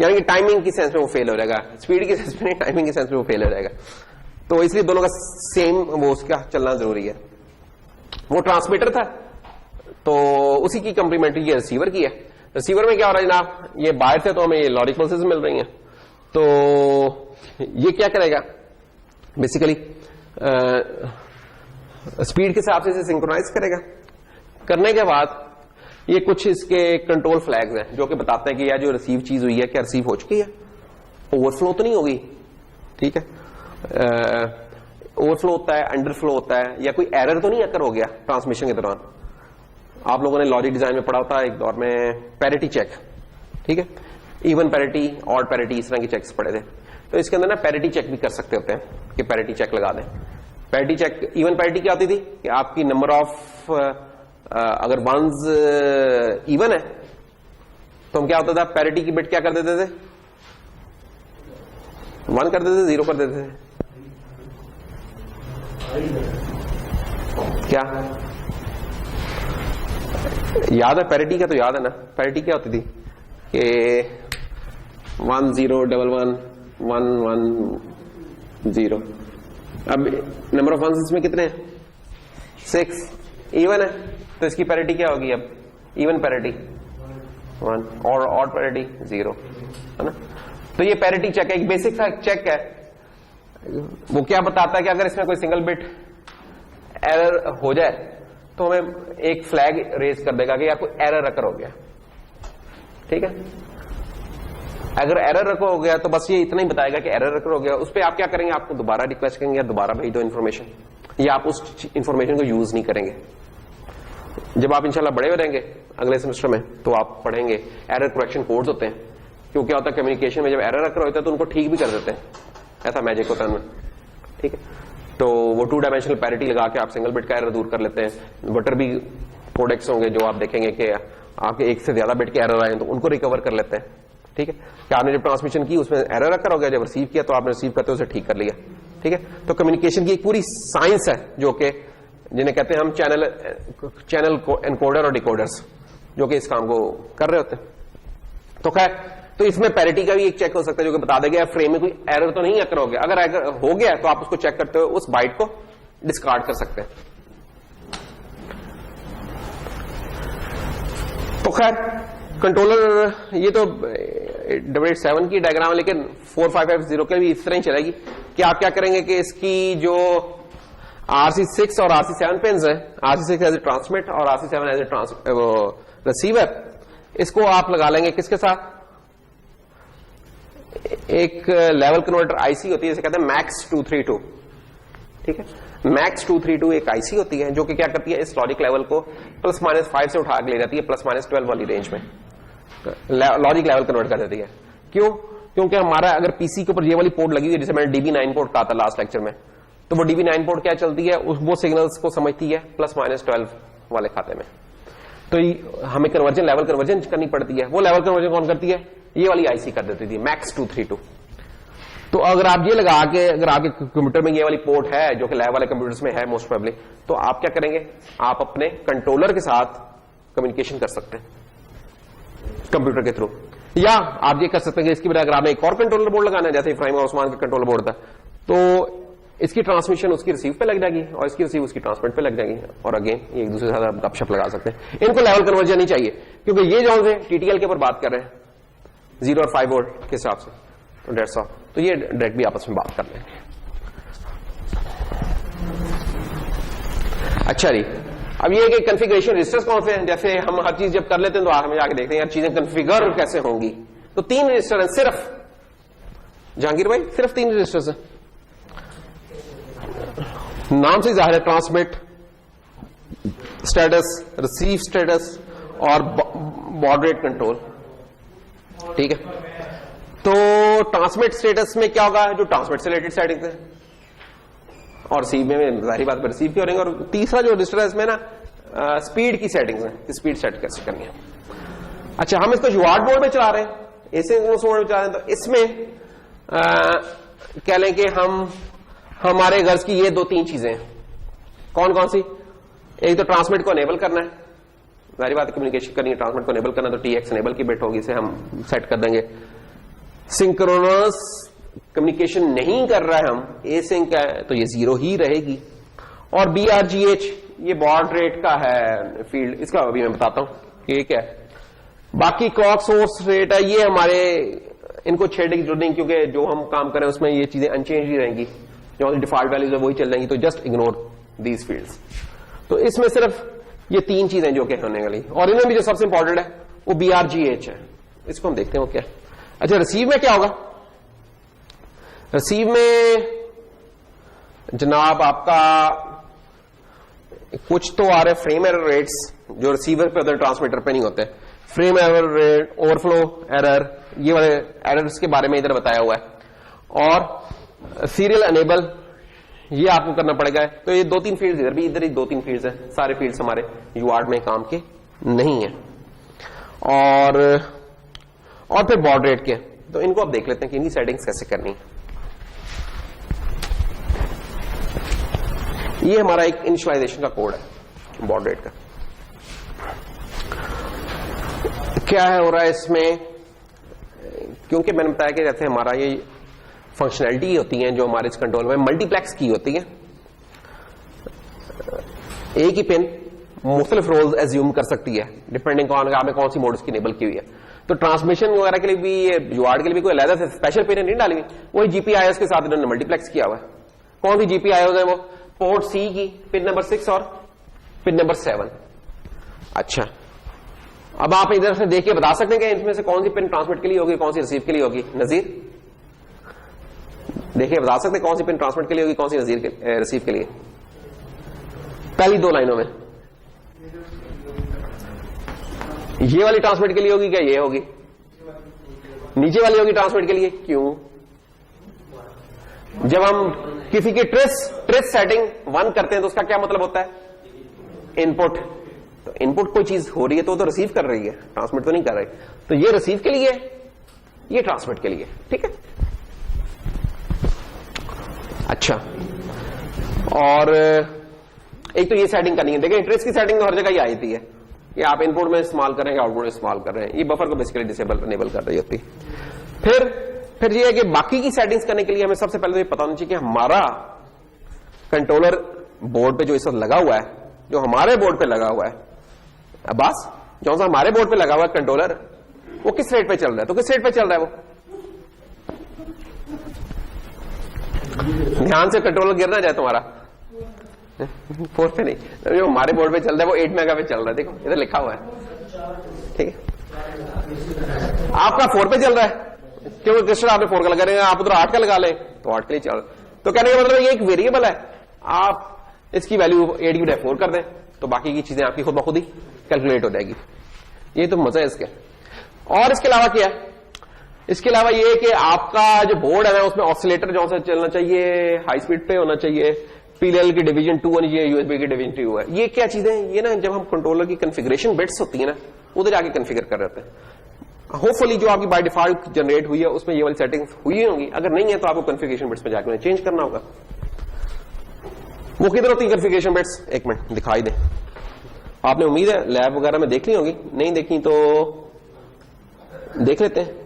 यानी कि टाइमिंग की सेंस में वो फेल हो जाएगा, स्पीड की सेंस में नहीं, टाइमिंग की सेंस में वो फेल हो जाएगा। तो इसलिए दोनों का सेम वो उसका चलना जरूरी है। वो ट्रांसमीटर था तो उसी की कंप्लीमेंट्री ये रिसीवर की है। रिसीवर में क्या हो रहा है जनाब, ये बाहर से तो हमें ये लॉजिक पल्सेस मिल रही हैं, तो ये क्या करेगा बेसिकली स्पीड के हिसाब से इसे सिंक्रोनाइज करेगा। करने के बाद ये कुछ इसके कंट्रोल फ्लैग्स हैं जो कि बताते हैं कि यह जो रिसीव चीज हुई है क्या रिसीव हो चुकी है, ओवरफ्लो तो नहीं होगी। ठीक है, ओवरफ्लो होता है, अंडरफ्लो होता है, या कोई एरर तो नहीं अकर हो गया ट्रांसमिशन के दौरान। आप लोगों ने लॉजिक डिजाइन में पढ़ा होता है एक दौर में पैरिटी चेक। ठीक है, इवन पैरिटी, ऑड पैरिटी, इस तरह की चेक्स पढ़े थे। तो इसके अंदर ना पैरिटी चेक भी कर सकते होते हैं कि पैरिटी चेक लगा दें। पैरिटी चेक, इवन पैरिटी क्या होती थी कि आपकी नंबर ऑफ अगर वंस इवन है तो हम क्या होता था, पैरिटी की बिट क्या कर देते थे, 1 कर देते थे, 0 कर देते थे। क्या याद है पैरिटी का? तो याद है ना, पैरिटी क्या होती थी कि 1 0 1 1 1 1 0। अब नंबर ऑफ वंस इसमें कितने हैं? 6। इवन है तो इसकी पैरिटी क्या होगी? अब इवन पैरिटी 1 और ऑड पैरिटी 0, है ना। तो ये पैरिटी चेक है, एक बेसिक सा चेक है। वो क्या बताता है कि अगर इसमें कोई सिंगल बिट एरर हो जाए तो हमें एक फ्लैग रेज कर देगा कि यार कोई एरर अकर हो गया। ठीक है, अगर एरर अकर हो गया तो बस ये इतना ही बताएगा कि एरर अकर हो गया। उस पर आप क्या करेंगे, आपको दोबारा रिक्वेस्ट करेंगे या दोबारा भेज दो इन्फॉर्मेशन, या आप उस इन्फॉर्मेशन को यूज नहीं करेंगे। जब आप इंशाल्लाह बड़े हो रहेंगे अगले सेमेस्टर में तो आप पढ़ेंगे एरर करेक्शन कोड्स होते हैं। क्यों क्या होता है कम्युनिकेशन में, जब एरर अकर होता है तो उनको ठीक भी कर देते हैं, ऐसा मैजिक होता है उनमें। ठीक है, तो वो 2 डायमेंशनल पैरिटी लगा के आप सिंगल बिट का एरर दूर कर लेते हैं। बटर भी कोडेक्स होंगे जो आप देखेंगे कि आपके एक से ज्यादा बिट के एरर आए तो उनको रिकवर कर लेते हैं। ठीक है, कि आपने जब ट्रांसमिशन की उसमें एरर अकर हो गया, जब रिसीव किया तो आपने रिसीव करते उसे ठीक कर लिया। ठीक है, तो कम्युनिकेशन की एक पूरी साइंस है जो कि जिन्हें कहते हैं हम चैनल एनकोडर और डिकोडर्स, जो कि इस काम को कर रहे होते हैं। तो खैर, तो इसमें पैरिटी का भी एक चेक हो सकता है जो कि बता देगा फ्रेम में कोई एरर तो नहीं अकर हो गया। अगर एरर हो गया तो आप उसको चेक करते हुए उस बाइट को डिस्कार्ड कर सकते हैं। तो खैर कंट्रोलर, ये तो 7 की डायग्राम है, लेकिन 4550 के भी इस तरह ही चलेगी कि आप क्या करेंगे कि इसकी जो RC6 और RC7 पिन्स है, RC6 एज ए ट्रांसमिट और RC7 एज ए रिसीवर, इसको आप लगा लेंगे किसके साथ, एक लेवल कन्वर्टर आईसी होती है जिसे कहते हैं मैक्स 232। ठीक है, मैक्स 232 एक आईसी होती है जो कि क्या करती है, इस लॉजिक लेवल को ±5 से उठा के ले जाती है ±12 वाली रेंज में, लॉजिक लेवल कन्वर्ट कर देती है। क्यों? क्योंकि हमारा अगर पीसी के ऊपर ये वाली पोर्ट लगी हुई है, जिसे मैंने DB9 पोर्ट कहा था लास्ट लेक्चर में, तो वो DB9 पोर्ट क्या चलती है, वो सिग्नल्स को समझती है ±12 वाले खाते में। तो हमें कन्वर्जन, लेवल कन्वर्जन करनी पड़ती है। वो लेवल कन्वर्जन कौन करती है? ये वाली आईसी कर देती थी मैक्स 232। तो अगर आप ये लगा के, अगर आपके कंप्यूटर में ये वाली पोर्ट है जो कि लैब वाले कंप्यूटर्स में है मोस्ट प्रोबेबली, तो आप क्या करेंगे, आप अपने कंट्रोलर के साथ कम्युनिकेशन कर सकते हैं कंप्यूटर के थ्रू। या आप ये कर सकते हैं कि इसकी बजाय अगर आपने एक और कंट्रोलर बोर्ड लगाना है, जैसे इब्राहिम और उस्मान का कंट्रोलर बोर्ड था, तो इसकी ट्रांसमिशन उसकी रिसीव पे लग जाएगी और इसकी रिसीव उसकी ट्रांसमिट पे लग जाएगी, और अगेन ये एक दूसरे के साथ गपशप लगा सकते हैं। इनको लेवल कन्वर्जन नहीं चाहिए, क्योंकि ये जो है टीटीएल के ऊपर बात कर रहे हैं 0 और 5 वोल्ट के हिसाब से, 150, तो ये डायरेक्ट भी आपस में बात कर लेंगे। अच्छा जी, अब ये कि कॉन्फ़िगरेशन रजिस्टर्स कौन से हैं, जैसे हम हर चीज जब कर लेते हैं तो हमें आगे देखते हैं यार चीजें कॉन्फ़िगर कैसे होंगी। तो 3 रजिस्टर हैं सिर्फ, जहांगीर भाई सिर्फ 3 रजिस्टर्स हैं, नाम से जाहिर है, ट्रांसमिट स्टेटस, रिसीव स्टेटस और बॉड रेट कंट्रोल। ठीक है। तो ट्रांसमिट स्टेटस में क्या होगा, जो ट्रांसमिट से रिलेटेड सेटिंग्स है, और रिसीव में जाहिर बात पर रिसीव की हो रही है। और तीसरा जो रजिस्टर है इसमें ना स्पीड की सेटिंग्स है, स्पीड सेट कैसे करनी है। अच्छा, हम इसको यूआर्ट मोड में चला रहे हैं, एसिंक्रोनस मोड में चला रहे हैं, तो इसमें कह लें कि हम हमारे गर्ज की ये 2-3 चीजें हैं। कौन कौन सी? एक तो ट्रांसमिट को अनेबल करना है, जाहिर बात कम्युनिकेशन करनी है, ट्रांसमिट को अनेबल करना, तो TX अनेबल की बिट होगी, इसे हम सेट कर देंगे। सिंक्रोनस कम्युनिकेशन नहीं कर रहा है हम, एसिंक है, तो ये 0 ही रहेगी। और BRGH ये बॉड रेट का है फील्ड, इसका अभी मैं बताता हूं कि क्या है। बाकी क्लॉक सोर्स रेट है, ये हमारे इनको छेड़ने की जरूरत नहीं, क्योंकि जो हम काम करें उसमें ये चीजें अनचेंज ही रहेंगी, जो डिफॉल्ट वैल्यूज है वही चल जाएंगी, तो जस्ट इग्नोर दीज फील्ड्स। तो इसमें सिर्फ ये 3 चीजें जो कि होने वाली, और इनमें भी जो सबसे इंपॉर्टेंट है वो BRGH है, इसको हम देखते हैं वो क्या है। अच्छा, रिसीव में क्या होगा? रिसीव में जनाब आपका कुछ तो आ रहे फ्रेम एरर रेट्स, जो रिसीवर पे उधर ट्रांसमीटर पे नहीं होते। Frame error rate, overflow error, ये वाले एरर्स के बारे में इधर बताया हुआ है। और सीरियल अनेबल ये आपको करना पड़ेगा। तो ये 2-3 फील्ड्स इधर भी, इधर ही 2-3 फील्ड्स हैं, सारे फील्ड्स हमारे यूआर्ट में काम के नहीं है। और फिर बॉड रेट के, तो इनको अब देख लेते हैं कि इनकी सेटिंग्स कैसे करनी है। ये हमारा एक इनिशियलाइजेशन का कोड है बॉड रेट का। क्या है हो रहा है इसमें, क्योंकि मैंने बताया कि जैसे हमारा ये फंक्शनैलिटी होती है जो हमारे इस कंट्रोल में मल्टीप्लेक्स की होती है, एक ही पिन मुख्तलिफ रोल्स एज्यूम कर सकती है डिपेंडिंग ऑन आपने कौन सी मोड उसकी इनेबल की हुई है। तो ट्रांसमिशन वगैरह के लिए भी, यूआर्ट के लिए भी कोई अलग से स्पेशल पिन नहीं डाली हुई, वही GPIOs के साथ इन्होंने मल्टीप्लेक्स किया हुआ है। कौन सी GPIOs है वो? पोर्ट C की पिन नंबर 6 और पिन नंबर 7। अच्छा, अब आप इधर से देख के बता सकते हैं कि इनमें से कौन सी पिन ट्रांसमिट के लिए होगी, कौन सी रिसीव के लिए होगी? नजीर देखिए, बता सकते हैं कौन सी पिन ट्रांसमिट के लिए होगी, कौन सी रिसीव के लिए? पहली 2 लाइनों में ये वाली ट्रांसमिट के लिए होगी क्या ये होगी? नीचे वाली होगी ट्रांसमिट के लिए। क्यों? जब हम किसी की ट्रेस सेटिंग 1 करते हैं तो उसका क्या मतलब होता है? इनपुट। तो इनपुट कोई चीज हो रही है तो रिसीव कर रही है, ट्रांसमिट तो नहीं कर रही। तो ये रिसीव के लिए, ये ट्रांसमिट के लिए। ठीक है। अच्छा, और एक तो ये सेटिंग करनी है। देखिए, ट्रेस की सेटिंग तो हर जगह ही आई थी है, ये आप इनपुट में इस्तेमाल कर रहे हैं, आउटपुट में इस्तेमाल कर रहे हैं, ये बफर को बेसिकली डिसेबल इनेबल कर रही होती है। फिर ये है कि बाकी की सेटिंग्स करने के लिए हमें सबसे पहले तो ये पता होना चाहिए कि हमारा कंट्रोलर बोर्ड पे जो इस वक्त लगा हुआ है, जो हमारे बोर्ड पे लगा हुआ है, अब्बास जो सा हमारे बोर्ड पे लगा हुआ है कंट्रोलर, वो किस रेट पे चल रहा है? तो किस रेट पे चल रहा है वो? ध्यान से कंट्रोलर गिर ना जाए तुम्हारा। 4 पे नहीं, जो हमारे बोर्ड पे चल रहा है वो 8 मेगा पे चल रहा है। देखो इधर लिखा हुआ है। ठीक है, आपका 4 पे चल रहा है, क्योंकि क्रिस्टल आपने 4 का लगा रहे हैं, आप उधर 8 का लगा लें तो 8 के लिए चल। तो कहने का मतलब ये एक वेरिएबल है, आप इसकी वैल्यू 8 की बजाय 4 कर दें तो बाकी की चीजें आपकी खुद ब खुद ही कैलकुलेट हो जाएगी। ये तो मजा है इसके। और इसके अलावा क्या है? इसके अलावा ये कि आपका जो बोर्ड है ना उसमें ऑसिलेटर जो सा चलना चाहिए, हाई स्पीड पे होना चाहिए, PLL की डिवीजन 2 होनी चाहिए, USB की डिवीजन 2 है। ये क्या चीजें हैं? ये ना जब हम कंट्रोलर की कॉन्फ़िगरेशन बिट्स होती है ना, उधर जाके कॉन्फ़िगर कर रहे हैं। होपफुली जो आपकी बाय डिफॉल्ट जनरेट हुई है उसमें ये वाली सेटिंग्स हुई होंगी, अगर नहीं है तो आपको कॉन्फ़िगरेशन बिट्स में जाकर चेंज करना होगा। वो किधर होती है कॉन्फ़िगरेशन बिट्स? एक मिनट दिखाई दे। आपने उम्मीद है लैब वगैरह में देख ली होगी, नहीं देखी तो देख लेते हैं।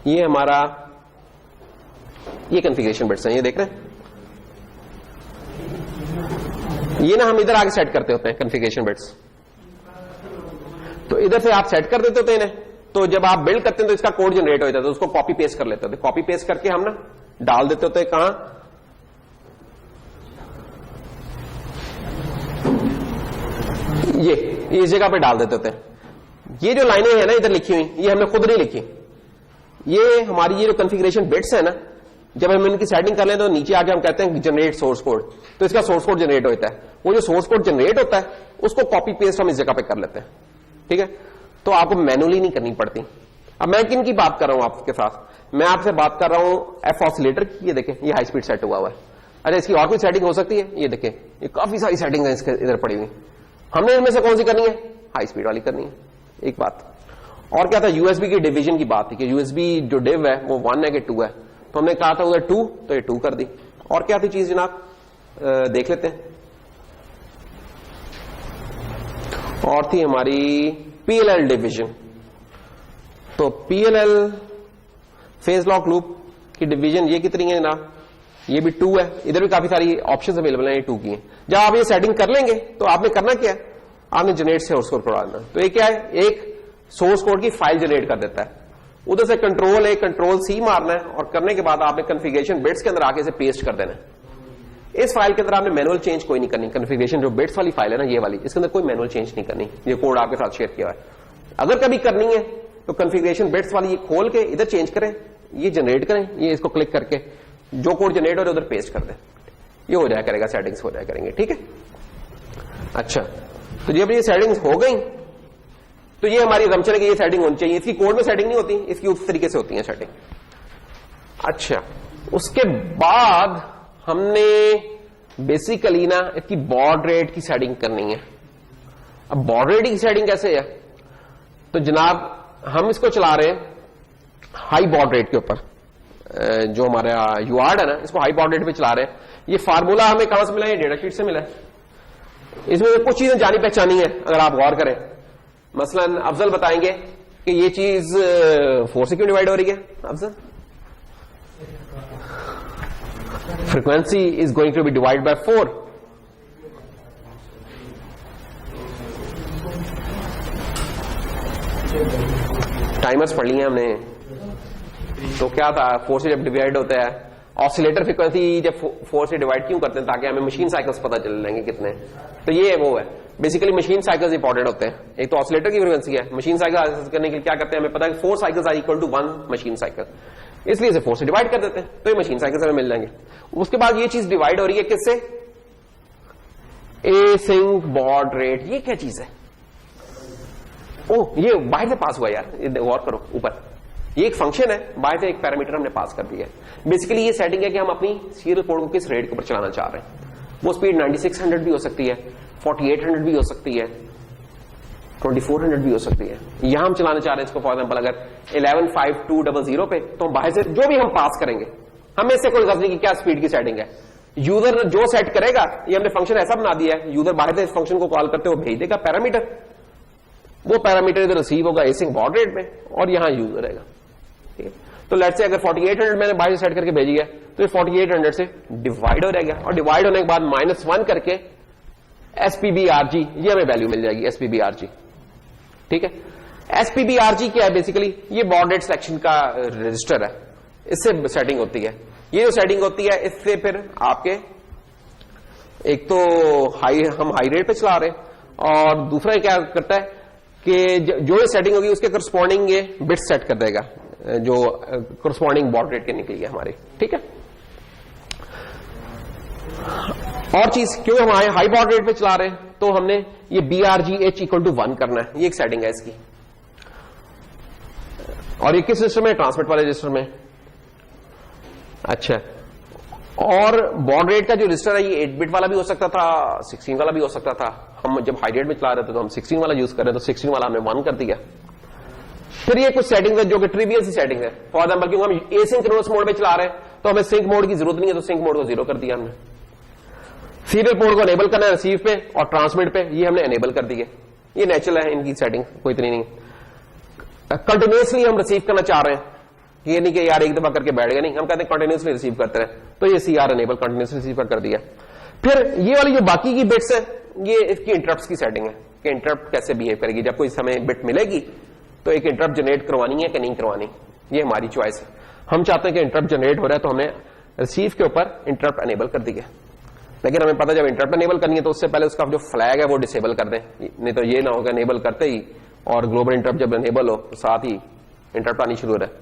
ये हमारा ये कॉन्फ़िगरेशन बिट्स हैं, ये देख रहे हैं। ये ना हम इधर आगे सेट करते होते हैं कॉन्फ़िगरेशन बिट्स, तो इधर से आप सेट कर देते होते हैं इन्हें। तो जब आप बिल्ड करते हैं तो इसका कोड जनरेट हो जाता है, तो उसको कॉपी पेस्ट कर लेते होते हैं। कॉपी पेस्ट करके हम ना डाल देते होते हैं कहां? ये इस जगह पे डाल देते होते हैं। ये जो लाइनें हैं ना इधर लिखी हुई, ये हमने खुद नहीं लिखी, ये हमारी ये जो कॉन्फ़िगरेशन बिट्स है ना, जब हम इनकी सेटिंग कर लें तो नीचे आके हम कहते हैं जनरेट सोर्स कोड, तो इसका सोर्स कोड जनरेट होता है। वो जो सोर्स कोड जनरेट होता है उसको कॉपी पेस्ट हम इस जगह पे कर लेते हैं। ठीक है, तो आपको मैनुअली नहीं करनी पड़ती। अब मैं किन की बात कर रहा हूं आपके साथ, मैं आपसे बात कर रहा हूं एफ ऑसिलेटर की। ये देखें, ये हाई स्पीड सेट हुआ है। अरे इसकी और कोई सेटिंग हो सकती है? ये देखें, ये काफी सारी सेटिंग है इसके इधर पड़ी हुई। हमने इनमें से कौन सी करनी है? हाई स्पीड वाली करनी है। एक बात और क्या था, यूएसबी की डिवीजन की बात थी कि यूएसबी जो डिव है वो 1 है कि 2 है, तो हमने कहा था उधर 2, तो ये 2 कर दी। और क्या थी चीज जनाब, देख लेते हैं। और थी हमारी पीएलएल डिवीजन। तो पीएलएल फेज लॉक लूप की डिवीजन ये कितनी है जनाब? ये भी 2 है। इधर भी काफी सारी ऑप्शंस अवेलेबल हैं, ये 2 की है। जब आप ये सेटिंग कर लेंगे तो आपने करना क्या है, आपने जनरेट सोर्स कोड करवा देना। तो ये क्या है, एक सोर्स कोड की फाइल जनरेट कर देता है। उधर से कंट्रोल ए कंट्रोल सी मारना है और करने के बाद आपने कॉन्फ़िगरेशन बिट्स के अंदर आके इसे पेस्ट कर देना है। इस फाइल के अंदर आपने मैनुअल चेंज कोई नहीं करनी। कॉन्फ़िगरेशन जो बिट्स वाली फाइल है ना, ये वाली, इसके अंदर कोई मैनुअल चेंज नहीं करनी। ये कोड आपके साथ शेयर किया है। अगर कभी करनी है तो कॉन्फ़िगरेशन बिट्स वाली ये खोल के इधर चेंज करें, ये जनरेट करें, ये इसको क्लिक करके जो कोड जनरेट हो रहा है उधर पेस्ट कर दें, ये हो जाया करेगा, सेटिंग्स हो जाया करेंगे। ठीक है, अच्छा। तो जब ये सेटिंग्स हो गई तो ये हमारी रमचर है कि ये सेटिंग होनी चाहिए। इसकी कोड में सेटिंग नहीं होती, इसकी उस तरीके से होती है सेटिंग। अच्छा, उसके बाद हमने बेसिकली ना इसकी बॉड रेट की सेटिंग करनी है। अब बॉड रेट की सेटिंग कैसे है, तो जनाब हम इसको चला रहे हैं हाई बॉड रेट के ऊपर। जो हमारा यूआर्ड है ना, इसको हाई बॉड रेट पे चला रहे हैं। ये फार्मूला हमें कहां से मिला है? डेटा शीट से मिला है। इसमें कुछ चीजें जानी पहचानी है, अगर आप गौर करें। मसलन अफजल बताएंगे कि ये चीज 4 से क्यों डिवाइड हो रही है। Afzal, frequency is going to be divide by 4। Timers पढ़ लिए हमने, तो क्या था, 4 से जब डिवाइड होता है, ऑसिलेटर फ्रीक्वेंसी जब 4 से डिवाइड क्यों करते हैं, ताकि हमें मशीन साइकिल्स पता चल जाएंगे कितने। तो ये वो है बेसिकली, मशीन साइकिल्स इंपॉर्टेंट होते हैं। एक तो ऑसिलेटर की फ्रीक्वेंसी है, मशीन साइकिल करने के लिए क्या करते हैं, हमें पता है 4 cycles are equal to 1 machine cycle, इसलिए इसे 4 से डिवाइड कर देते हैं, तो ये मशीन साइकिल्स हमें मिल जाएंगे। उसके बाद ये चीज डिवाइड हो रही है किससे? Async baud rate. ये क्या चीज है? ओह, ये बाहर से पास हुआ यार, गौर करो ऊपर, ये एक फंक्शन है, बाहर से एक पैरामीटर हमने पास कर दिया है। बेसिकली ये सेटिंग है कि हम अपनी सीरियल पोर्ट को किस रेट के ऊपर चलाना चाह रहे हैं। वो स्पीड 9600 भी हो सकती है, 4800 भी हो सकती है, 2400 भी हो सकती है। यहां हम चलाना चाह रहे हैं इसको, फॉर एग्जाम्पल अगर 115200 पे, तो बाहर से जो भी हम पास करेंगे, हमें इससे कोई गरज नहीं कि क्या स्पीड की सेटिंग है। यूजर जो सेट करेगा, ये हमने फंक्शन ऐसा बना दिया है, यूजर बाहर से इस फंक्शन को कॉल करते हुए भेज देगा पैरामीटर, वो पैरामीटर इधर रिसीव होगा एसिंक बॉड रेट में, और यहां यूज रहेगा। ठीक है, तो लेट्स से अगर 4800 मैंने बाहर से सेट करके भेजी है, तो ये 4800 से डिवाइड हो जाएगा, और डिवाइड होने के बाद -1 करके एसपीबीआरजी, ये हमें वैल्यू मिल जाएगी, एसपीबीआरजी। ठीक है, एसपीबीआरजी क्या है? बेसिकली ये बॉड रेट सिलेक्शन का रजिस्टर है, इससे सेटिंग होती है। ये जो सेटिंग होती है, इससे फिर आपके एक तो हम हाई रेट पे चला रहे हैं, और दूसरा क्या करता है कि जो ये सेटिंग होगी उसके करस्पॉन्डिंग ये बिट सेट कर देगा, जो करस्पॉन्डिंग बॉड रेट के निकली है हमारी। ठीक है, और चीज, क्यों हम हाई बॉड रेट पे चला रहे हैं, तो हमने ये BRGH इक्वल टू 1 करना है, ये एक सेटिंग है इसकी। और ये किस रजिस्टर में? ट्रांसमिट वाले रजिस्टर में। अच्छा, और बॉड रेट का जो रजिस्टर है ये 8 बिट वाला भी हो सकता था, 16 वाला भी हो सकता था। हम जब हाई रेट में चला रहे थे तो हम 16 वाला यूज कर रहे थे, तो 16 वाला हमने 1 कर दिया। फिर ये कुछ सेटिंग है जो कि ट्रिवियल सी सेटिंग है। फॉर एग्जाम्पल, क्योंकि हम एसिंक्रोनस मोड में चला रहे हैं, तो हमें सिंक मोड की जरूरत नहीं है, तो सिंक मोड को 0 कर दिया हमने। सीरियल पोर्ट को एनेबल करना है रिसीव पे और ट्रांसमिट पे, ये हमने एनेबल कर दिए। ये नेचुरल है इनकी सेटिंग, कोई इतनी नहीं। कंटिन्यूसली हम रिसीव करना चाह रहे हैं, ये नहीं कि यार एक दफा करके बैठ गए, नहीं, हम कहते हैं कंटिन्यूसली रिसीव करते रहे, तो ये CR एनेबल कंटिन्यूसली रिसीव कर दिया। फिर ये वाली जो बाकी की बिट्स है, ये इसकी इंटरप्ट की सेटिंग है कि इंटरप्ट कैसे बिहेव करेगी। जब कोई समय बिट मिलेगी तो एक इंटरप्ट जनरेट करवानी है कि नहीं करवानी, ये हमारी चॉइस है। हम चाहते हैं कि इंटरप्ट जनरेट हो रहा है तो हमें रिसीव के ऊपर इंटरप्ट एनेबल कर दिया, लेकिन हमें पता जब इंटरप्ट एनेबल करनी है तो उससे पहले उसका जो फ्लैग है वो डिसेबल कर दें, नहीं तो ये ना होगा एनेबल करते ही और ग्लोबल इंटरप्ट जब एनेबल हो तो साथ ही इंटरप्ट आनी शुरू हो रहा है,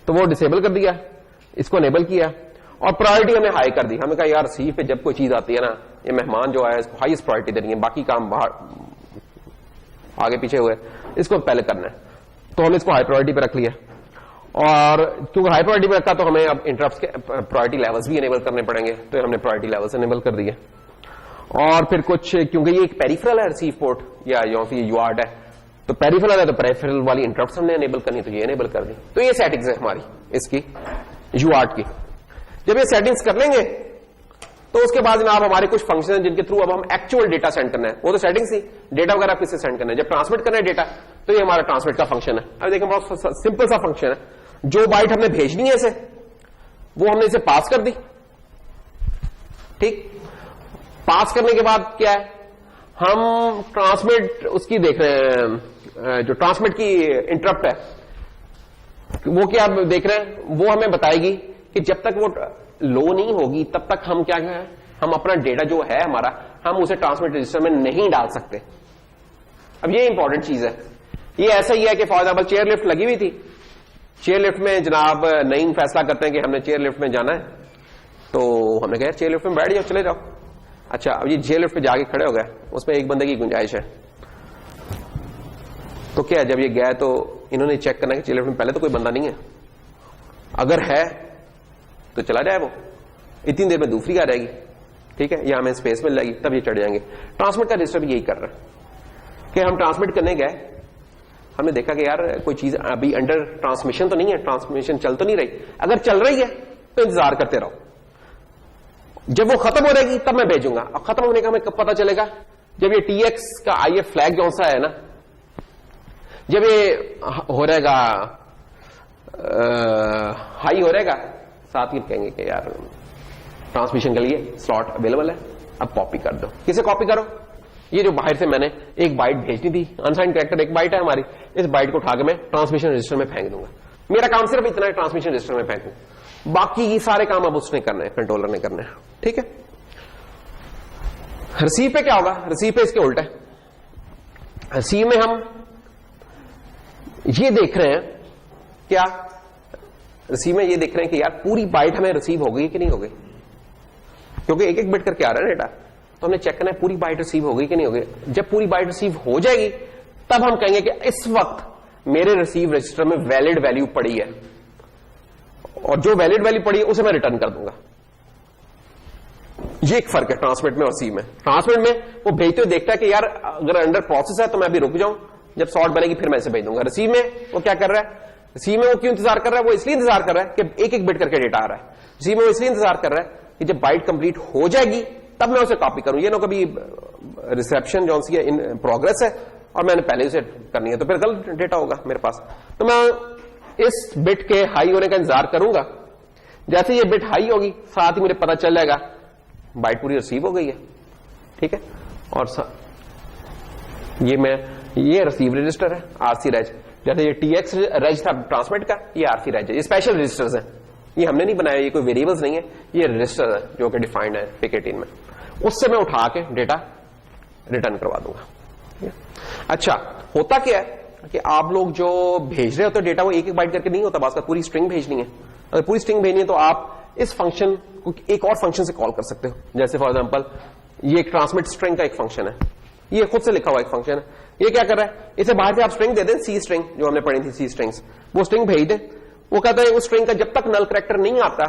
तो वो डिसेबल कर दिया, इसको एनेबल किया और प्रायोरिटी हमने हाई कर दी। हमें कहा यार रिसीव पे जब कोई चीज आती है ना, ये मेहमान जो है इसको हाईएस्ट प्रायोरिटी देनी है, बाकी काम बाहर आगे पीछे हुए, इसको पहले करना है, तो हमने इसको हाई प्रायोरिटी पे रख लिया। और क्योंकि हाई प्रायोरिटी में रखा तो हमें अब इंटरप्ट के प्रायोरिटी लेवल्स भी इनेबल करने पड़ेंगे, तो हमने प्रायोरिटी लेवल्स इनेबल कर दिए। और फिर कुछ, क्योंकि ये एक पेरिफेरल है रिसीव पोर्ट या फिर यूआरट है, तो पेरिफेरल है तो पेरिफेरल वाली इंटरप्ट हमने इनेबल करनी, तो ये इनेबल कर दी। तो ये सेटिंग्स है हमारी इसकी यूआरट की। जब ये सेटिंग्स कर लेंगे तो उसके बाद जनाब हमारे कुछ फंक्शन हैं जिनके थ्रू अब हम एक्चुअल डेटा सेंड करना है। वो तो सेटिंग्स थी, डेटा वगैरह किससे सेंड करना है। जब ट्रांसमिट करना है डेटा तो ये हमारा ट्रांसमिट का फंक्शन है। अब देखें बहुत सिंपल सा फंक्शन है, जो बाइट हमने भेजनी है इसे, वो हमने इसे पास कर दी। ठीक, पास करने के बाद क्या है, हम ट्रांसमिट उसकी देख रहे हैं, जो ट्रांसमिट की इंटरप्ट है वो क्या देख रहे हैं, वो हमें बताएगी कि जब तक वो लो नहीं होगी तब तक हम क्या है, हम अपना डेटा जो है हमारा, हम उसे ट्रांसमिट रजिस्टर में नहीं डाल सकते। अब ये इंपॉर्टेंट चीज है। ये ऐसा ही है कि फॉर एग्जाम्पल चेयर लिफ्ट लगी हुई थी, चेयर लिफ्ट में जनाब नईम फैसला करते हैं कि हमने चेयर लिफ्ट में जाना है, तो हमने कहा चेयर लिफ्ट में बैठ जाओ, चले जाओ। अच्छा, अब ये चेयर लिफ्ट पे जाके खड़े हो गए, उसमें एक बंदे की गुंजाइश है, तो क्या जब ये गया तो इन्होंने चेक करना कि चेयर लिफ्ट में पहले तो कोई बंदा नहीं है, अगर है तो चला जाए, वो इतनी देर में दूसरी आ जाएगी। ठीक है, यहां हमें स्पेस मिल जाएगी, तब ये चढ़ जाएंगे। ट्रांसमिट का रजिस्टर भी यही कर रहा है कि हम ट्रांसमिट करने गए, हमने देखा कि यार कोई चीज अभी अंडर ट्रांसमिशन तो नहीं है, ट्रांसमिशन चल तो नहीं रही, अगर चल रही है तो इंतजार करते रहो, जब वो खत्म हो जाएगी तब मैं भेजूंगा। अब खत्म होने का हमें कब पता चलेगा, जब ये टीएक्स का आईएफ फ्लैग कौन सा है ना, जब ये हो रहेगा हाई हो रहेगा, साथ ही कहेंगे कि यार ट्रांसमिशन के लिए स्लॉट अवेलेबल है, अब कॉपी कर दो। किसे कॉपी करो, ये जो बाहर से मैंने एक बाइट भेजनी थी, अनसाइंड कैरेक्टर एक बाइट है हमारी, इस बाइट को उठा के मैं ट्रांसमिशन रजिस्टर में फेंक दूंगा। मेरा काम सिर्फ इतना है, ट्रांसमिशन रजिस्टर में फेंकूं, बाकी ये सारे काम अब उसने करने हैं, कंट्रोलर ने करने हैं। ठीक है, रिसीव पे क्या होगा, रिसीव पे इसके उल्टा है। रिसीव में हम ये देख रहे हैं, क्या रिसीव में ये देख रहे हैं कि यार पूरी बाइट हमें रिसीव हो गई कि नहीं हो गई, क्योंकि एक एक बिट करके आ रहा है डेटा, तो हमने चेक करना है पूरी बाइट रिसीव हो गई कि नहीं हो गई। जब पूरी बाइट रिसीव हो जाएगी तब हम कहेंगे कि इस वक्त मेरे रिसीव रजिस्टर में वैलिड वैल्यू पड़ी है, और जो वैलिड वैल्यू पड़ी है उसे मैं रिटर्न कर दूंगा। ये एक फर्क है ट्रांसमिट में और रिसीव में। ट्रांसमिट में वो भेजते हुए देखता है कि यार अगर अंडर प्रोसेस है तो मैं अभी रुक जाऊं, जब सॉर्ट बनेगी फिर मैं इसे भेज दूंगा। रिसीव में वो क्या कर रहा है, रिसीव में वो क्यों इंतजार कर रहा है, वो इसलिए इंतजार कर रहा है कि एक एक बिट करके डेटा आ रहा है। रिसीव में वो इसलिए इंतजार कर रहा है कि जब बाइट कंप्लीट हो जाएगी तब मैं उसे कॉपी करूं। ये ना कभी रिसेप्शन जो सी इन प्रोग्रेस है और मैंने पहले उसे करनी है, तो फिर गलत डेटा होगा मेरे पास। तो मैं इस बिट के हाई होने का इंतजार करूंगा, जैसे ये बिट हाई होगी साथ ही मुझे पता चल जाएगा बाइट पूरी रिसीव हो गई है। ठीक है, और ये रिसीव रजिस्टर है आरसी रेज, जैसे ये टीएक्स रेज था ट्रांसमिट का, ये आरसी रेज है। ये स्पेशल रजिस्टर्स हैं, ये हमने नहीं बनाया, ये कोई वेरिएबल्स नहीं है, ये रजिस्टर है जो कि डिफाइंड है पिक18 में, उससे मैं उठा के डेटा रिटर्न करवा दूंगा। अच्छा, होता क्या है कि आप लोग जो भेज रहे होते हो डेटा, वो एक एक बाइट करके नहीं होता, बात का पूरी स्ट्रिंग भेजनी है। अगर पूरी स्ट्रिंग भेजनी है तो आप इस फंक्शन को एक और फंक्शन से कॉल कर सकते हो। जैसे फॉर एग्जांपल ये एक ट्रांसमिट स्ट्रिंग का एक फंक्शन है, ये खुद से लिखा हुआ एक फंक्शन है। ये क्या कर रहा है, इसे बाहर से आप स्ट्रिंग दे दें, सी स्ट्रिंग जो हमने पढ़ी थी, सी स्ट्रिंग्स, वो स्ट्रिंग भेज दे। वो कहता है उस स्ट्रिंग का जब तक नल कैरेक्टर नहीं आता,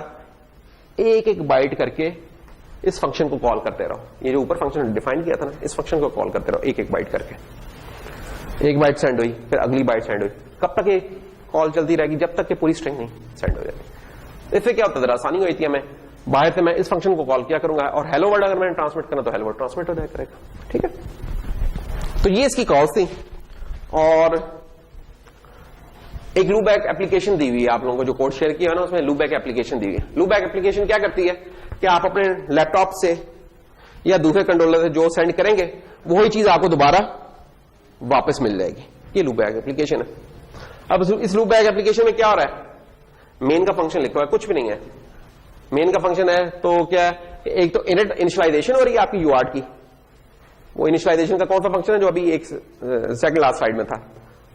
एक एक बाइट करके इस फंक्शन को कॉल करते रहो। ये जो ऊपर फंक्शन डिफाइन किया था ना, इस फंक्शन को कॉल करते रहो एक एक बाइट करके। एक बाइट सेंड हुई, फिर अगली बाइट सेंड हुई, कब तक ये कॉल चलती रहेगी, जब तक कि पूरी स्ट्रिंग नहीं सेंड हो जाती। इससे क्या होता है, आसानी हुई थी हमें, बाहर से मैं इस फंक्शन को कॉल किया करूंगा और हेलो वर्ड अगर मैंने ट्रांसमिट करना तो हेलो वर्ड ट्रांसमिट हो जाया करेगा। ठीक है, तो ये इसकी कॉल्स थी। और एक लूपबैक एप्लीकेशन दी हुई है आप लोगों को, जो कोड शेयर किया है ना, उसमें लूपबैक एप्लीकेशन दी हुई है। लूपबैक एप्लीकेशन क्या करती है कि आप अपने लैपटॉप से या दूसरे कंट्रोलर से जो सेंड करेंगे वही चीज आपको दोबारा वापस मिल जाएगी। ये लूपबैक एप्लीकेशन है। अब इस लूपबैक एप्लीकेशन में क्या हो रहा है, मेन का फंक्शन लिखा हुआ है, कुछ भी नहीं है। मेन का फंक्शन है तो क्या है, एक तो इनिशियलाइजेशन हो रही है आपकी यूआरट की। वो इनिशियलाइजेशन का कौन सा फंक्शन है जो अभी एक सेकंड लास्ट स्लाइड में था,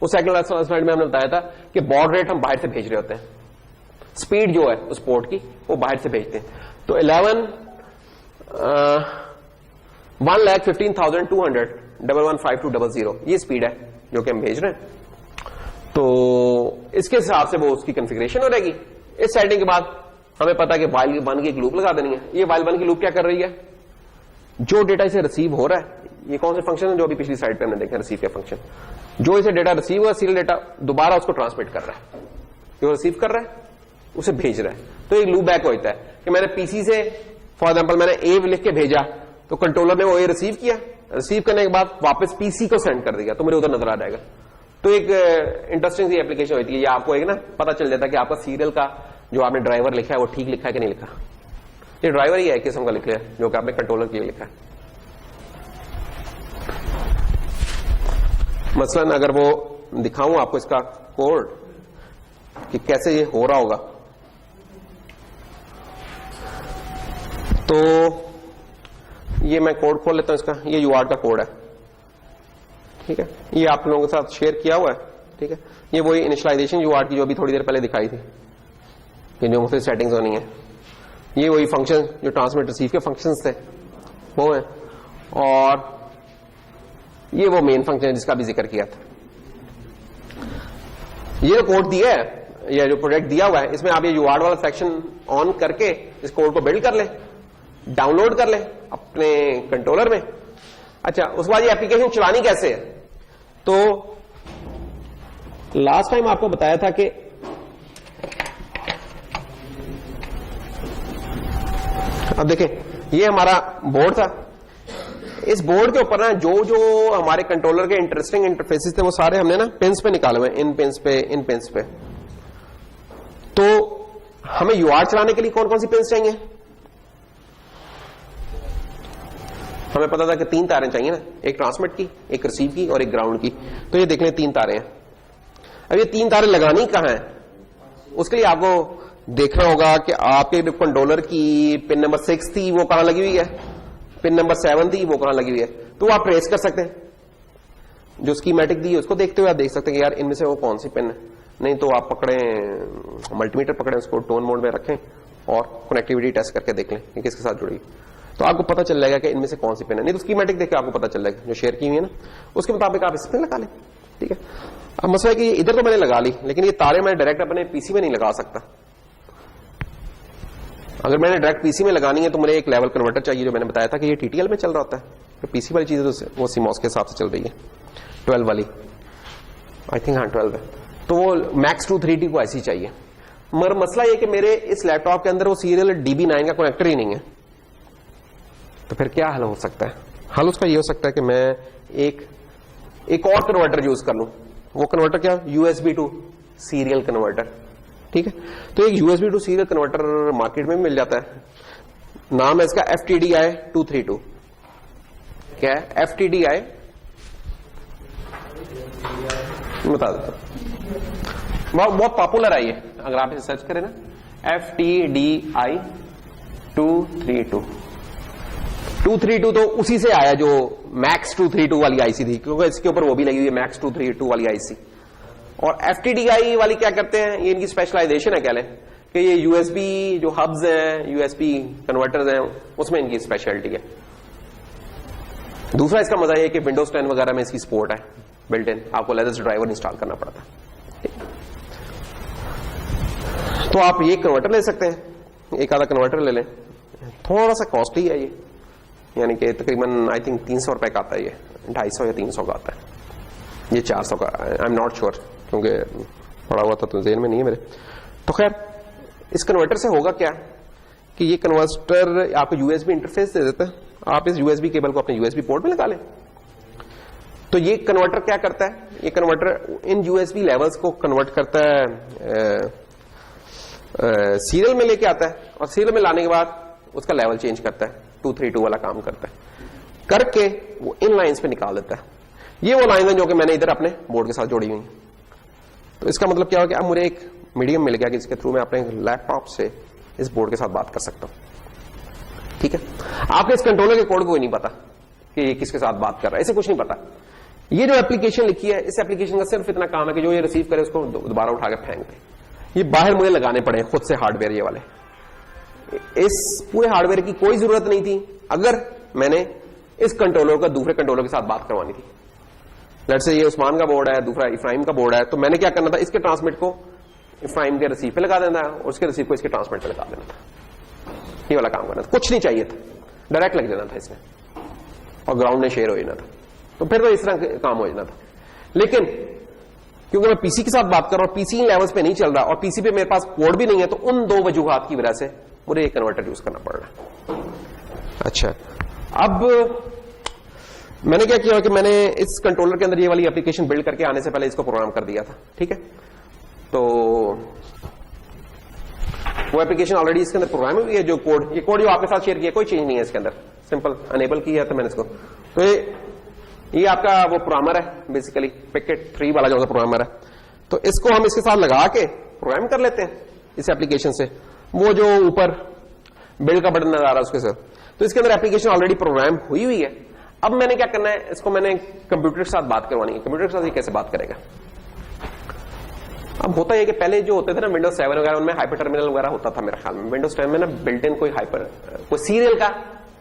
उस सेकंड लास्ट स्लाइड में हमने बताया था कि बॉड रेट हम बाहर से भेज रहे होते हैं, स्पीड जो है उस पोर्ट की वो बाहर से भेजते हैं। तो 1,15,200 115200 ये स्पीड है जो कि हम भेज रहे हैं। तो इसके हिसाब से वो उसकी कॉन्फ़िगरेशन हो रहेगी। इस सेटिंग के बाद हमें पता है कि वाइल वन की एक लूप लगा देनी है। ये वाइल वन की लूप क्या कर रही है, जो डेटा इसे रिसीव हो रहा है, ये कौन से फंक्शन है जो अभी पिछली साइड पे हमने देखा रिसीव के फंक्शन, जो इसे डेटा रिसीव हुआ सीरियल डेटा दोबारा उसको ट्रांसमिट कर रहा है, जो रिसीव कर रहा है उसे भेज रहा है। तो एक लूप बैक होता है कि मैंने पीसी से फॉर एग्जांपल मैंने ए लिख के भेजा, तो कंट्रोलर ने वो ए रिसीव किया, रिसीव करने के बाद वापस पीसी को सेंड कर दिया, तो मेरे उधर नजर आ जाएगा। तो एक इंटरेस्टिंग सी एप्लीकेशन होती है, ये आपको एक ना पता चल जाता है कि आपका सीरियल का जो आपने ड्राइवर लिखा है वो ठीक लिखा है कि नहीं लिखा। ये ड्राइवर ही है किस्म का लिखा है जो कि आपने कंट्रोलर के लिए लिखा है। मसलन अगर वो दिखाऊं आपको इसका कोड कि कैसे ये हो रहा होगा, तो ये मैं कोड खोल लेता हूं इसका। ये यूआरट का कोड है, ठीक है, ये आप लोगों के साथ शेयर किया हुआ है, ठीक है। ये वही इनिशियलाइजेशन यूआरट की जो अभी थोड़ी देर पहले दिखाई थी, ये जो मुख्तलिफ सेटिंग्स होनी है। ये वही फंक्शन जो ट्रांसमिट रिसीव के फंक्शंस थे वो है, और ये वो मेन फंक्शन है जिसका भी जिक्र किया था। ये जो कोड दिया है, ये जो प्रोजेक्ट दिया हुआ है, इसमें आप ये यूआरट वाला सेक्शन ऑन करके इस कोड को बिल्ड कर लें, डाउनलोड कर लें अपने कंट्रोलर में। अच्छा, उसके बाद ये एप्लीकेशन चलानी कैसे है, तो लास्ट टाइम आपको बताया था कि अब देखें ये हमारा बोर्ड था, इस बोर्ड के ऊपर ना जो जो हमारे कंट्रोलर के इंटरेस्टिंग इंटरफेसेस थे वो सारे हमने ना पिंस पे निकाले हुए, इन पिंस पे, इन पिंस पे। तो हमें यूआरट चलाने के लिए कौन कौन सी पिंस चाहिए, हमें पता था कि 3 तारें चाहिए ना, एक ट्रांसमिट की, एक रिसीव की और एक ग्राउंड की। तो ये देख लें 3 तारें हैं। अब ये 3 तारें लगानी कहां है, उसके लिए आपको देखना होगा कि आपके कंट्रोलर की पिन नंबर 6 थी वो कहां लगी हुई है, पिन नंबर 7 थी वो कहां लगी हुई है। तो आप ट्रेस कर सकते हैं, जो स्कीमेटिक दी है उसको देखते हुए आप देख सकते हैं कि यार इनमें से वो कौन सी पिन है। नहीं तो आप पकड़े मल्टीमीटर पकड़े, उसको टोन मोड में रखें और कनेक्टिविटी टेस्ट करके देख लें कि किसके साथ जुड़ी, तो आपको पता चल जाएगा कि इनमें से कौन सी पिन है। नहीं तो स्कीमेटिक देख के आपको पता चल जाएगा जो शेयर की हुई है ना, उसके मुताबिक आप इसमें लगा लें, ठीक है। अब मसला है कि इधर तो मैंने लगा ली, लेकिन ये तारे मैं डायरेक्ट अपने पीसी में नहीं लगा सकता। अगर मैंने डायरेक्ट पीसी में लगानी है तो मुझे एक लेवल कन्वर्टर चाहिए, जो मैंने बताया था कि ये टीटीएल में चल रहा होता है, तो पीसी वाली चीज वो सीमॉस के हिसाब से चल रही है, 12 वाली, आई थिंक, हाँ 12 है। तो वो मैक्स 232 को ऐसी चाहिए। मगर मसला ये कि मेरे इस लैपटॉप के अंदर वो सीरियल DB9 का कनेक्टर ही नहीं है, तो फिर क्या हल हो सकता है? हल उसका ये हो सकता है कि मैं एक और कन्वर्टर यूज कर लूं। वो कन्वर्टर क्या, USB टू सीरियल कन्वर्टर, ठीक है। तो एक USB to serial converter market में मिल जाता है, नाम है इसका FTDI 232। क्या है FTDI, बता देता हूं, बहुत पॉपुलर है ये, अगर आप इसे सर्च करें ना, FTDI 232 तो उसी से आया जो मैक्स 232 वाली आईसी थी, क्योंकि इसके ऊपर वो भी लगी हुई है मैक्स 232 वाली आईसी। और FTDI वाली क्या करते हैं, ये इनकी स्पेशलाइजेशन है, कह लें कि ये USB जो हब्स हैं, USB कन्वर्टर्स हैं, उसमें इनकी स्पेशलिटी है। दूसरा इसका मजा ये है कि विंडोज 10 वगैरह में इसकी सपोर्ट है बिल्ट इन, आपको लेटेस्ट ड्राइवर इंस्टॉल करना पड़ता है। तो आप ये कन्वर्टर ले सकते हैं, एक आधा कन्वर्टर ले लें, थोड़ा सा कॉस्टली है ये, यानी कि तकरीबन आई थिंक 300 रुपए का आता है, ये 250 या 300 का आता है, ये 400 का, आई एम नॉट श्योर क्योंकि पड़ा हुआ था तो जेल में नहीं है मेरे। तो खैर इस कन्वर्टर से होगा क्या कि ये कन्वर्टर आपको USB इंटरफेस दे देता है, आप इस USB केबल को अपने USB पोर्ट में लगा लें। तो ये कन्वर्टर क्या करता है, ये कन्वर्टर इन USB लेवल्स को कन्वर्ट करता है, सीरियल में लेके आता है, और सीरियल में लाने के बाद उसका लेवल चेंज करता है, 232 वाला काम करता है, करके वो इन लाइंस पे निकाल देता है। ये वो लाइन है जो कि मैंने इधर अपने बोर्ड के साथ जोड़ी हुई है। तो इसका मतलब क्या हो गया, अब मुझे एक मीडियम मिल गया कि जिसके थ्रू मैं अपने लैपटॉप से इस बोर्ड के साथ बात कर सकता हूं, ठीक है। आपके इस कंट्रोलर के कोड को ही नहीं पता कि ये किसके साथ बात कर रहा है, इसे कुछ नहीं पता। ये जो एप्लीकेशन लिखी है, इस एप्लीकेशन का सिर्फ इतना काम है कि जो ये रिसीव करे उसको दोबारा उठा के फेंक दे। ये बाहर मुझे लगाने पड़े खुद से हार्डवेयर, ये वाले, इस पूरे हार्डवेयर की कोई जरूरत नहीं थी अगर मैंने इस कंट्रोलर को दूसरे कंट्रोलर के साथ बात करवानी थी। लेट्स से ये उस्मान का बोर्ड है, दूसरा इफ्राहिम का बोर्ड है, तो मैंने क्या करना था, इसके ट्रांसमिट को इफ्राहिम के रिसीव पे लगा देना है और उसके रिसीव को इसके ट्रांसमिट पे लगा देना था। ये वाला काम करना था, कुछ नहीं चाहिए था, डायरेक्ट लग जाना था इसमें और ग्राउंड में शेयर हो जाना था, तो फिर तो इस तरह काम हो जाना था। लेकिन क्योंकि मैं पीसी के साथ बात कर रहा हूं, पीसी लेवल्स पे नहीं चल रहा और पीसी पे मेरे पास कोड भी नहीं है, तो उन दो वजूहात की वजह से मुझे एक कन्वर्टर यूज करना पड़ रहा है। अच्छा, अब मैंने क्या किया कि मैंने इस कंट्रोलर के अंदर ये वाली एप्लीकेशन बिल्ड करके आने से पहले इसको प्रोग्राम कर दिया था, ठीक है। तो वो एप्लीकेशन ऑलरेडी इसके अंदर प्रोग्राम हुई है, जो कोड, ये कोड जो आपके साथ शेयर किया, कोई चेंज नहीं है इसके अंदर, सिंपल अनेबल किया था मैंने इसको। तो ये आपका वो प्रोग्रामर है बेसिकली, पैकेट 3 वाला जो प्रोग्रामर है, तो इसको हम इसके साथ लगा के प्रोग्राम कर लेते हैं इस एप्लीकेशन से। वो जो ऊपर बिल्ड का बटन नजर आ रहा है उसके साथ, तो इसके अंदर एप्लीकेशन ऑलरेडी प्रोग्राम हुई है। अब मैंने क्या करना है, इसको मैंने कंप्यूटर के साथ बात करवानी है। कंप्यूटर के साथ ये कैसे बात करेगा? अब होता है कि पहले जो होते थे ना विंडोज 7 वगैरह, उनमें हाइपर टर्मिनल वगैरह होता था मेरे ख्याल में। विंडोज 10 में ना बिल्ट इन कोई सीरियल का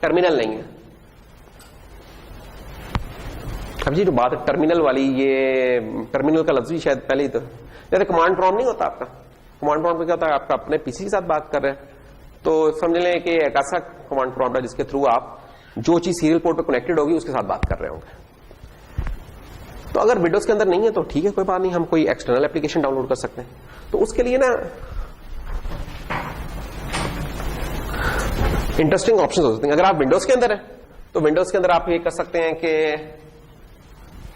टर्मिनल नहीं है। अब जी जो बात है टर्मिनल वाली, ये टर्मिनल का लफ्ज भी शायद पहले ही तो, जैसे कमांड प्रॉम्प्ट नहीं होता आपका, कमांड प्रॉम्प्ट में क्या होता है, आपका अपने पीसी के साथ बात कर रहे हैं, तो समझ लें कि एक ऐसा कमांड प्रॉम्प्ट है जिसके थ्रू आप जो चीज सीरियल पोर्ट पे कनेक्टेड होगी उसके साथ बात कर रहे होंगे। तो अगर विंडोज के अंदर नहीं है तो ठीक है, कोई बात नहीं, हम कोई एक्सटर्नल एप्लीकेशन डाउनलोड कर सकते हैं। तो उसके लिए ना इंटरेस्टिंग ऑप्शंस हो सकते हैं। अगर आप विंडोज के अंदर है तो विंडोज के अंदर आप ये कर सकते हैं कि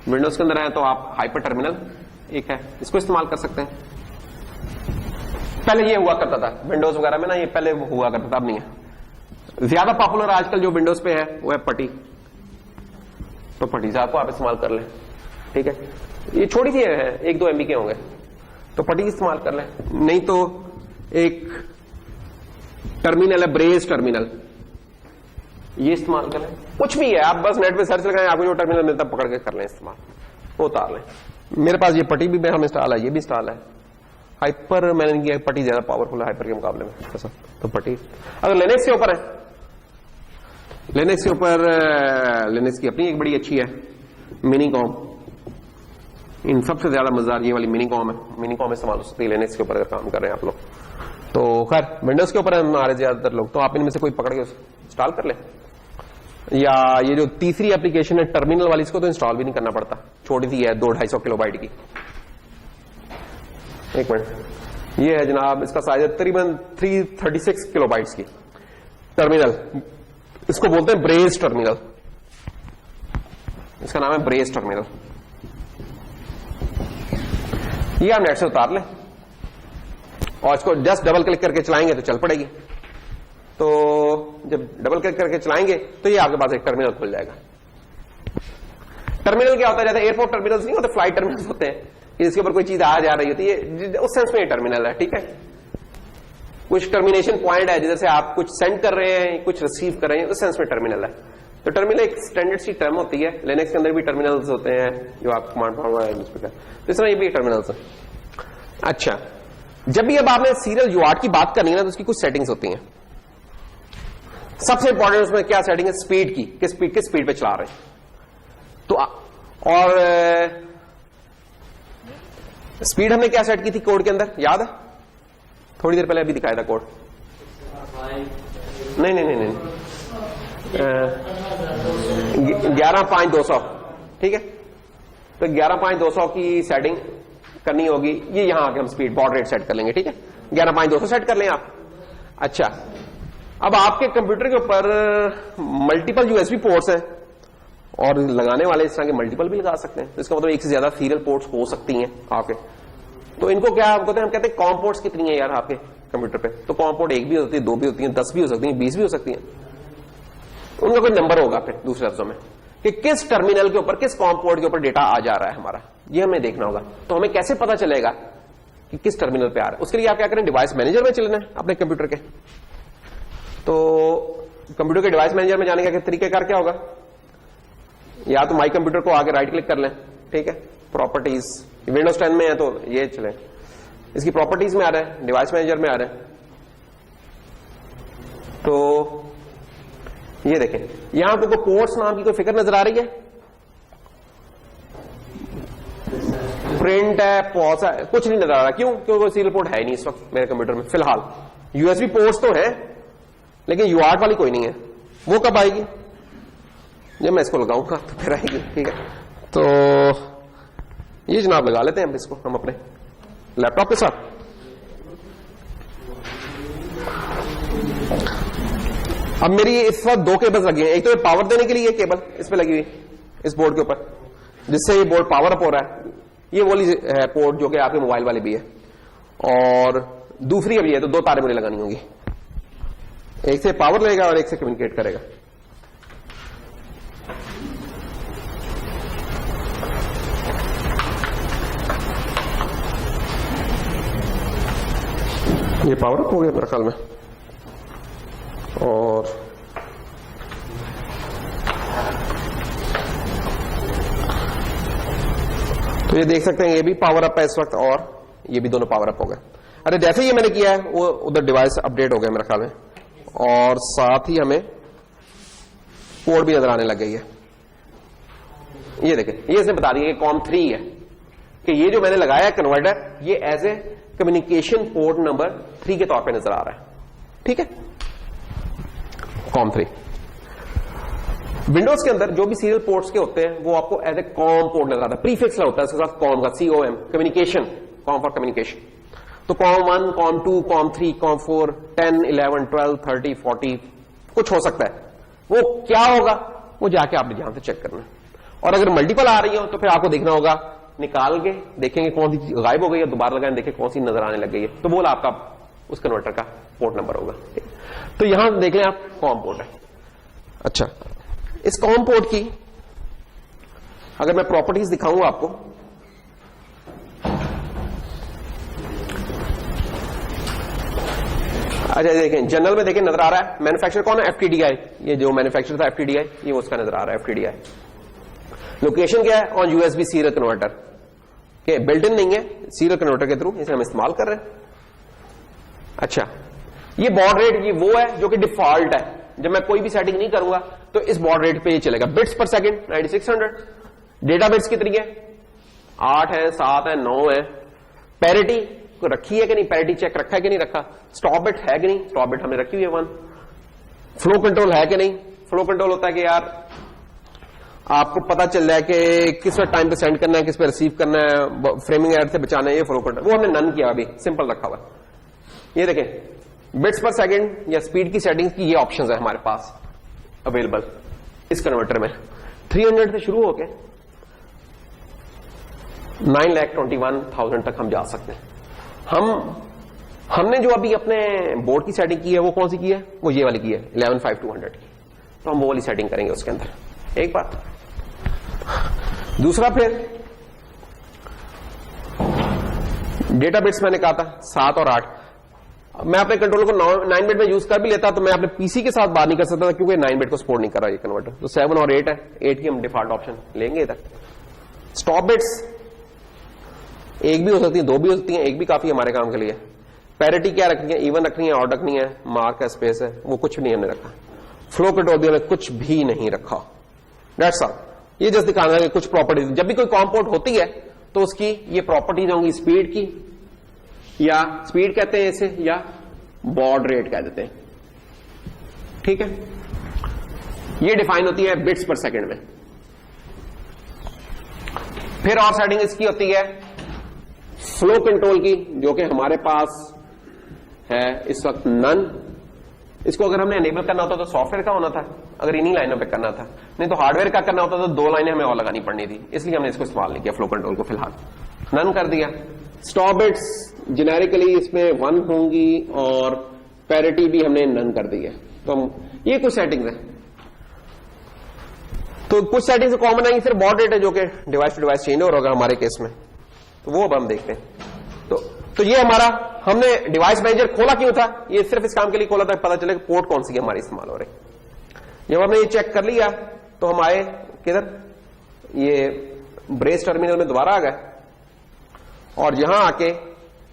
विंडोज के अंदर है तो आप हाइपर टर्मिनल एक है, इसको इस्तेमाल कर सकते हैं। पहले ये हुआ करता था विंडोज वगैरह में ना, ये पहले हुआ करता था, अब नहीं है। ज्यादा पॉपुलर आजकल जो विंडोज पे है वो है पटी, तो पटी से आपको आप इस्तेमाल कर लें, ठीक है। ये छोटी सी है, 1-2 MB के होंगे, तो पटी इस्तेमाल कर लें। नहीं तो एक टर्मिनल है, ब्रेज टर्मिनल, ये इस्तेमाल कर लें। कुछ भी है, आप बस नेट पे सर्च लगाएं, आपको जो टर्मिनल मिलता है पकड़ के कर लें इस्तेमाल, वो उतार लें। मेरे पास ये पटी भी हम इंस्टॉल है, ये भी इंस्टॉल है। हाइपर मैंने किया, पटी ज्यादा पावरफुल है हाइपर के मुकाबले में, ऐसा तो पटी। अगर लिनक्स के ऊपर है, लिनक्स के ऊपर लिनक्स की अपनी एक बड़ी अच्छी है मिनीकॉम, इन सबसे ज्यादा मजेदार ये वाली मिनीकॉम है। मिनीकॉम इस्तेमाल हो सकती है लिनक्स के ऊपर अगर काम कर रहे हैं आप लोग। तो खैर विंडोज के ऊपर है हमारे ज्यादातर लोग, तो आप इनमें से कोई पकड़ के इंस्टॉल कर ले। या ये जो तीसरी एप्लीकेशन है टर्मिनल वाली, इसको तो इंस्टॉल भी नहीं करना पड़ता, छोटी सी है 200-250 किलोबाइट की। एक मिनट, ये है जनाब, इसका साइज है तकरीबन 336 किलोबाइट्स की टर्मिनल। इसको बोलते हैं ब्रेज टर्मिनल, इसका नाम है ब्रेज टर्मिनल। ये आप नेट से उतार लें और इसको जस्ट डबल क्लिक करके चलाएंगे तो चल पड़ेगी। तो जब डबल क्लिक करके चलाएंगे तो ये आपके पास एक टर्मिनल खुल जाएगा। टर्मिनल क्या होता है, जैसे एयरपोर्ट टर्मिनल्स नहीं होते, फ्लाइट टर्मिनल्स होते हैं, इसके ऊपर कोई चीज आ जा रही होती है, उस सेंस में ये टर्मिनल है, ठीक है। कुछ टर्मिनेशन पॉइंट है जिधर से आप कुछ सेंड कर रहे हैं, कुछ रिसीव कर रहे हैं, उस सेंस में टर्मिनल है। तो टर्मिनल एक स्टैंडर्ड सी टर्म होती है, लिनक्स के अंदर भी टर्मिनल्स होते हैं जो आप कमांड प्रॉम्प्ट है, तो इस तरह ये भी टर्मिनल्स है। अच्छा, जब भी अब आपने सीरियल यूआर्ट की बात करनी है ना, तो उसकी कुछ सेटिंग्स होती हैं। सबसे इंपॉर्टेंट उसमें क्या सेटिंग है, स्पीड की, किस स्पीड पे चला रहे हैं। तो और स्पीड हमने क्या सेट की थी कोड के अंदर, याद है? थोड़ी देर पहले अभी दिखाया था कोड। नहीं नहीं नहीं नहीं 11.200, ठीक है। तो 11.200 की सेटिंग करनी होगी, ये यहां आके हम स्पीड बॉड रेट सेट कर लेंगे, ठीक है। 11.200 सेट कर लें आप। अच्छा, अब आपके कंप्यूटर के ऊपर मल्टीपल यूएसबी पोर्ट्स हैं और लगाने वाले इस तरह के मल्टीपल भी लगा सकते हैं, तो इसका मतलब एक से ज्यादा सीरियल पोर्ट्स हो सकती हैं आपके। तो इनको क्या कहते हैं, हम कहते हैं कॉम पोर्ट्स कितनी है यार आपके कंप्यूटर पे। तो कॉम पोर्ट 1 भी होती है, 2 भी होती है, 10 भी हो सकती है, 20 भी हो सकती है। उनका कोई नंबर होगा फिर दूसरे लफ्जों में कि किस टर्मिनल के ऊपर, किस कॉम पोर्ट के ऊपर डेटा आ जा रहा है हमारा, ये हमें देखना होगा। तो हमें कैसे पता चलेगा कि किस टर्मिनल पे आ रहा है? उसके लिए आप क्या करें, डिवाइस मैनेजर में चलना है अपने कंप्यूटर के। तो कंप्यूटर के डिवाइस मैनेजर में जाने का तरीकेकार क्या होगा, या तो माई कंप्यूटर को आगे राइट क्लिक कर लें, ठीक है। प्रॉपर्टीज, विंडोज 10 में है तो ये चले, इसकी प्रॉपर्टीज में आ रहा है, डिवाइस मैनेजर में आ रहा है। तो ये देखें, यहां आपको पोर्ट्स नाम की कोई फिक्र नजर आ रही है? प्रिंट है, पॉज है, कुछ नहीं नजर आ रहा। क्यों? क्योंकि सीरियल पोर्ट है ही नहीं इस वक्त मेरे कंप्यूटर में फिलहाल। यूएसबी पोर्ट्स तो है लेकिन यूआर्ट वाली कोई नहीं है। वो कब आएगी? जब मैं इसको लगाऊंगा तो फिर आएगी। ठीक है, तो ये जनाब लगा लेते हैं इसको हम अपने लैपटॉप के साथ। अब मेरी इस वक्त दो केबल्स लगी हैं। एक तो ये पावर देने के लिए ये केबल इस पे लगी हुई इस बोर्ड के ऊपर, जिससे ये बोर्ड पावर अप हो रहा है। ये वाली है पोर्ट जो कि आपके मोबाइल वाली भी है, और दूसरी अभी है, तो दो तारें मुझे लगानी होंगी। एक से पावर लेगा और एक से कम्युनिकेट करेगा। ये पावर अप हो गया मेरे ख्याल में। और तो ये देख सकते हैं ये भी पावर अप है इस वक्त, और ये भी दोनों पावर अप हो गए। अरे जैसे ही मैंने किया है वो उधर डिवाइस अपडेट हो गया मेरे ख्याल में, और साथ ही हमें पोर्ट भी नजर आने लग गई है। ये देखें, ये इसने बता दिया कि COM3 है, कि ये जो मैंने लगाया है कन्वर्टर, ये as a communication port number 3 के तौर पे नजर आ रहा है। ठीक है, COM3। विंडोज के अंदर जो भी सीरियल पोर्ट्स के होते हैं वो आपको एज ए कॉम पोर्ट नजर आता है, प्रीफिक्स होता है उसके साथ कॉम का, COM, communication, com for communication. तो COM1, COM2, COM3, COM4, 10, 11, 12, 30, 40 कुछ हो सकता है। वो क्या होगा वो जाके आपने ध्यान से चेक करना है। और अगर मल्टीपल आ रही हो तो फिर आपको देखना होगा, निकाल के देखेंगे कौन सी गायब हो गई है, दोबारा लगाएं देखें कौन सी नजर आने लग गई है, तो वो आपका उस कन्वर्टर का पोर्ट नंबर होगा। तो यहां देख लें आप, कॉम पोर्ट है। अच्छा, इस कॉम पोर्ट की अगर मैं प्रॉपर्टीज दिखाऊंगा आपको, अच्छा देखें जनरल में देखें नजर आ रहा है, मैन्युफैक्चरर कौन है? FTDI। ये जो मैन्युफैक्चरर था FTDI, ये उसका नजर आ रहा है FTDI। लोकेशन क्या है? ऑन USB सीरियल कन्वर्टर के, बिल्ट इन नहीं है, सीरियल कन्वर्टर के थ्रू इसे हम इस्तेमाल कर रहे हैं। अच्छा, ये बॉड रेट ये वो है जो कि डिफॉल्ट है। जब मैं कोई भी सेटिंग नहीं करूंगा तो इस बॉड रेट पे ये चलेगा। बिट्स पर सेकंड 9600। डेटा बिट्स कितनी है? 8 है, 7 है, 9 है। पैरिटी को रखी है कि नहीं? पैरिटी चेक रखा है कि नहीं रखा? स्टॉप बिट है कि नहीं? स्टॉप बिट हमने रखी हुई है 1। फ्लो कंट्रोल है कि नहीं? फ्लो कंट्रोल होता है कि यार आपको पता चल रहा है कि किस वक्त टाइम पे सेंड करना है, किस पे रिसीव करना है, फ्रेमिंग एरर से बचाना है, ये फ्लो कंट्रोल वो हमने नन किया, अभी सिंपल रखा हुआ। ये देखें बिट्स पर सेकंड या स्पीड की सेटिंग्स की ये ऑप्शंस है हमारे पास अवेलेबल इस कन्वर्टर में। 300 से शुरू होके 9,21,000 तक हम जा सकते हैं। हमने जो अभी अपने बोर्ड की सेटिंग की है वो कौन सी की है? वो ये वाली की है 11,5,200 की। तो हम वो वाली सेटिंग करेंगे उसके अंदर। एक बात। दूसरा, फिर डेटा बिट्स मैंने कहा था 7 और 8। मैं अपने कंट्रोलर को 9 बिट में यूज कर भी लेता तो मैं अपने पीसी के साथ बात नहीं कर सकता था, क्योंकि 9 बिट को सपोर्ट नहीं कर रहा ये कन्वर्टर। तो 7 और 8 है, 8 की हम डिफॉल्ट ऑप्शन लेंगे इधर। स्टॉप बिट्स एक भी हो सकती है, 2 भी हो सकती है, एक भी काफी हमारे काम के लिए। पैरिटी क्या रखनी है? इवन रखनी है, ऑड रखनी है, मार्क है, स्पेस है, वो कुछ भी नहीं हमने रखा। फ्लो कंट्रोल भी हमने कुछ भी नहीं रखा। That's all. ये जस्ट दिखाना है कुछ प्रॉपर्टीज। जब भी कोई कॉम्पोर्ट होती है तो उसकी ये प्रॉपर्टीज होंगी, स्पीड की, या स्पीड कहते हैं इसे, या बॉड रेट कह देते हैं। ठीक है, ये डिफाइन होती है बिट्स पर सेकंड में। फिर और सेटिंग इसकी होती है फ्लो कंट्रोल की, जो कि हमारे पास है इस वक्त नन। इसको अगर हमने एनेबल करना होता तो सॉफ्टवेयर का होना था, अगर इन्हीं लाइनों पे करना था, नहीं तो हार्डवेयर का करना होता तो 2 लाइनें हमें और लगानी पड़नी थी, इसलिए हमने इसको इस्तेमाल नहीं किया फ्लो कंट्रोल को। फिलहाल नन कर दिया। स्टॉप बिट्स जेनेरिकली इसमें 1 होंगी और पैरिटी भी हमने नन कर दी है। तो ये कुछ सेटिंग्स है। तो कुछ सेटिंग्स कॉमन आई, फिर बॉड रेट है जो कि डिवाइस टू डिवाइस चेंज हो रहा होगा हमारे केस में, तो वो अब हम देखते हैं। तो ये हमारा, हमने डिवाइस मैनेजर खोला क्यों था? ये सिर्फ इस काम के लिए खोला था पता चले पोर्ट कौन सी हमारी इस्तेमाल हो रही। जब हमने ये चेक कर लिया तो हम आए किधर? ये ब्रेस टर्मिनल में दोबारा आ गए और यहां आके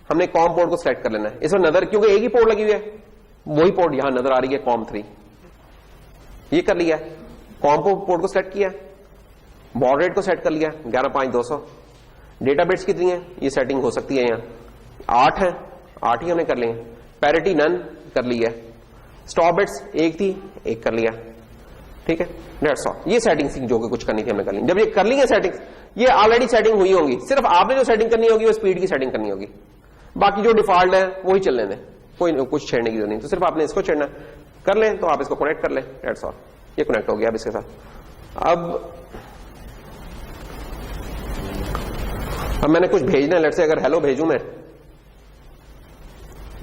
हमने कॉम पोर्ट को सेलेक्ट कर लेना है। इसमें नजर, क्योंकि एक ही पोर्ट लगी हुई है, वही पोर्ट यहां नजर आ रही है COM3। ये कर लिया, कॉम पोर्ट को सेलेक्ट किया, बॉड रेट को सेट कर लिया 11,5,200। डेटा बिट्स कितनी है, ये सेटिंग हो सकती है यहां 8 है, 8 ही हमने कर लिए। पैरिटी नन कर ली है, स्टॉप बिट्स 1 थी 1 कर लिया, ठीक है, दैट्स ऑल। ये सेटिंग थी जो कि कुछ करनी थी हमने कर ली। जब ये कर ली है सेटिंग, ये ऑलरेडी सेटिंग हुई होंगी, सिर्फ आपने जो सेटिंग करनी होगी वो स्पीड की सेटिंग करनी होगी, बाकी जो डिफॉल्ट है वही चलने दें, कोई कुछ छेड़ने की जरूरत नहीं। तो सिर्फ आपने इसको छेड़ना कर लें, तो आप इसको कनेक्ट कर लें, दैट्स ऑल। ये कनेक्ट हो गया अब इसके साथ। अब मैंने कुछ भेजना है, लेट्स से अगर हेलो भेजूं मैं,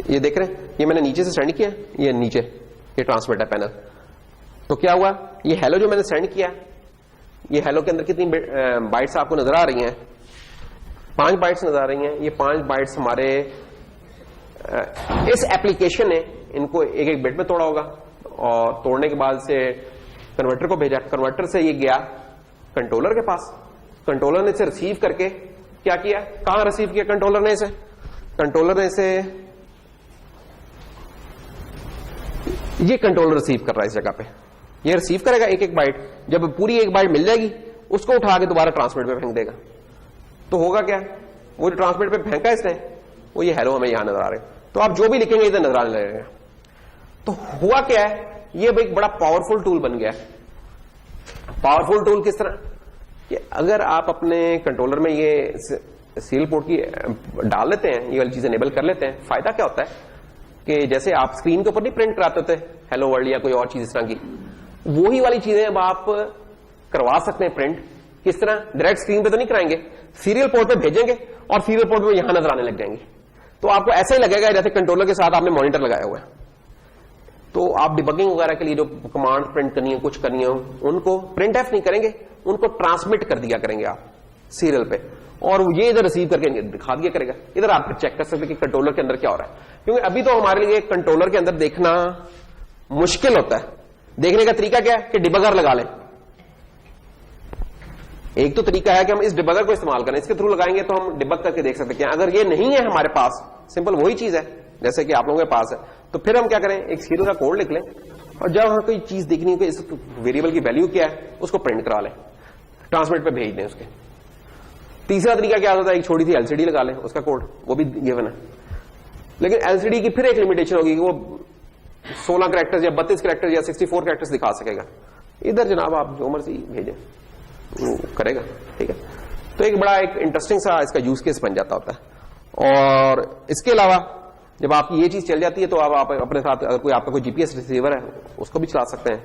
ये देख रहे हैं, ये मैंने नीचे से सेंड किया, ये नीचे ये ट्रांसमिट है पैनल। तो क्या हुआ, ये हेलो जो मैंने सेंड किया, ये हेलो के अंदर कितनी बाइट्स आपको नजर आ रही हैं, 5 बाइट्स नजर आ रही हैं। ये 5 बाइट्स हमारे इस एप्लीकेशन ने इनको एक एक बिट में तोड़ा होगा, और तोड़ने के बाद से कन्वर्टर को भेजा, कन्वर्टर से ये गया कंट्रोलर के पास, कंट्रोलर ने इसे रिसीव करके क्या किया, कहां रिसीव किया कंट्रोलर ने इसे, कंट्रोलर ने इसे, ये कंट्रोलर रिसीव कर रहा है इस जगह पे, ये रिसीव करेगा एक एक बाइट। जब पूरी एक बाइट मिल जाएगी उसको उठा के दोबारा ट्रांसमिट पे फेंक देगा। तो होगा क्या, वो जो ट्रांसमिट पे फेंका इसने, वो ये हेलो हमें यहां नजर आ रहे हैं। तो आप जो भी लिखेंगे इधर नजर आने लगेगा। तो हुआ क्या है, ये एक बड़ा पावरफुल टूल बन गया है। पावरफुल टूल किस तरह कि अगर आप अपने कंट्रोलर में ये सीरियल पोर्ट की डाल लेते हैं, ये वाली चीज एनेबल कर लेते हैं, फायदा क्या होता है कि जैसे आप स्क्रीन के ऊपर नहीं प्रिंट कराते थे हेलो वर्ल्ड या कोई और चीज इस तरह की, वही वाली चीजें अब आप करवा सकते हैं प्रिंट। किस तरह, डायरेक्ट स्क्रीन पे तो नहीं कराएंगे, सीरियल पोर्ट पे भेजेंगे और सीरियल पोर्ट पे यहां नजर आने लग जाएंगे। तो आपको ऐसा ही लगेगा जैसे कंट्रोलर के साथ आपने मॉनिटर लगाया हुआ है। तो आप डिबगिंग वगैरह के लिए जो कमांड प्रिंट करनी है, कुछ करनी है, उनको प्रिंट एफ नहीं करेंगे, उनको ट्रांसमिट कर दिया करेंगे आप सीरियल पे, और ये इधर रिसीव करके दिखा दिया करेगा। इधर आप चेक कर सकते कि कंट्रोलर के अंदर क्या हो रहा है, क्योंकि अभी तो हमारे लिए कंट्रोलर के अंदर देखना मुश्किल होता है। देखने का तरीका क्या है कि डिबगर लगा लें। एक तो तरीका है कि हम इस डिबगर को इस्तेमाल करें, इसके थ्रू लगाएंगे तो हम डिबग करके देख सकते हैं। अगर ये नहीं है हमारे पास, सिंपल वही चीज है जैसे कि आप लोगों के पास है, तो फिर हम क्या करें, एक सीरियल का कोड लिख लें, और जब हमें कोई चीज देखनी हो कि इस वेरिएबल की वैल्यू क्या है, उसको प्रिंट करा लें, ट्रांसमिट पे भेज दें उसके। तीसरा तरीका क्या होता है, एक छोटी सी एलसीडी लगा लें, उसका कोड वो भी गिवन है। लेकिन एलसीडी की फिर एक लिमिटेशन होगी कि वो 16 कैरेक्टर्स या 32 कैरेक्टर्स या 64 कैरेक्टर्स दिखा सकेगा। इधर जनाब आप जो मर्जी भेजें वो करेगा, ठीक है। तो एक बड़ा एक इंटरेस्टिंग सा इसका यूज केस बन जाता होता है। और इसके अलावा जब आपकी ये चीज चल जाती है तो अब आप अपने साथ अगर कोई आपका कोई जीपीएस रिसीवर है उसको भी चला सकते हैं,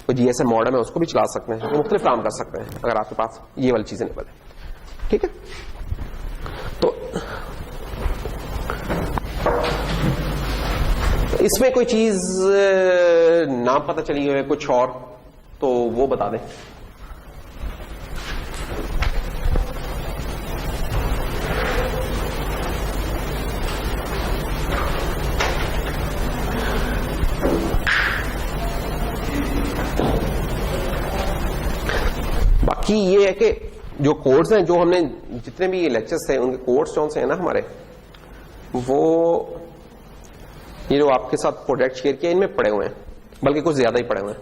कोई जीएसएम मॉडेम है उसको भी चला सकते हैं, तो मुख्तलिफ काम कर सकते हैं अगर आपके पास ये वाली चीजें अवेलेबल है, ठीक है। तो इसमें कोई चीज नाम पता चली है कुछ और तो वो बता दें। बाकी ये है कि जो कोड्स हैं, जो हमने जितने भी ये लेक्चर्स हैं उनके कोड्स कौन से हैं ना हमारे, वो ये जो आपके साथ प्रोजेक्ट शेयर किया इनमें पड़े हुए हैं, बल्कि कुछ ज्यादा ही पड़े हुए हैं।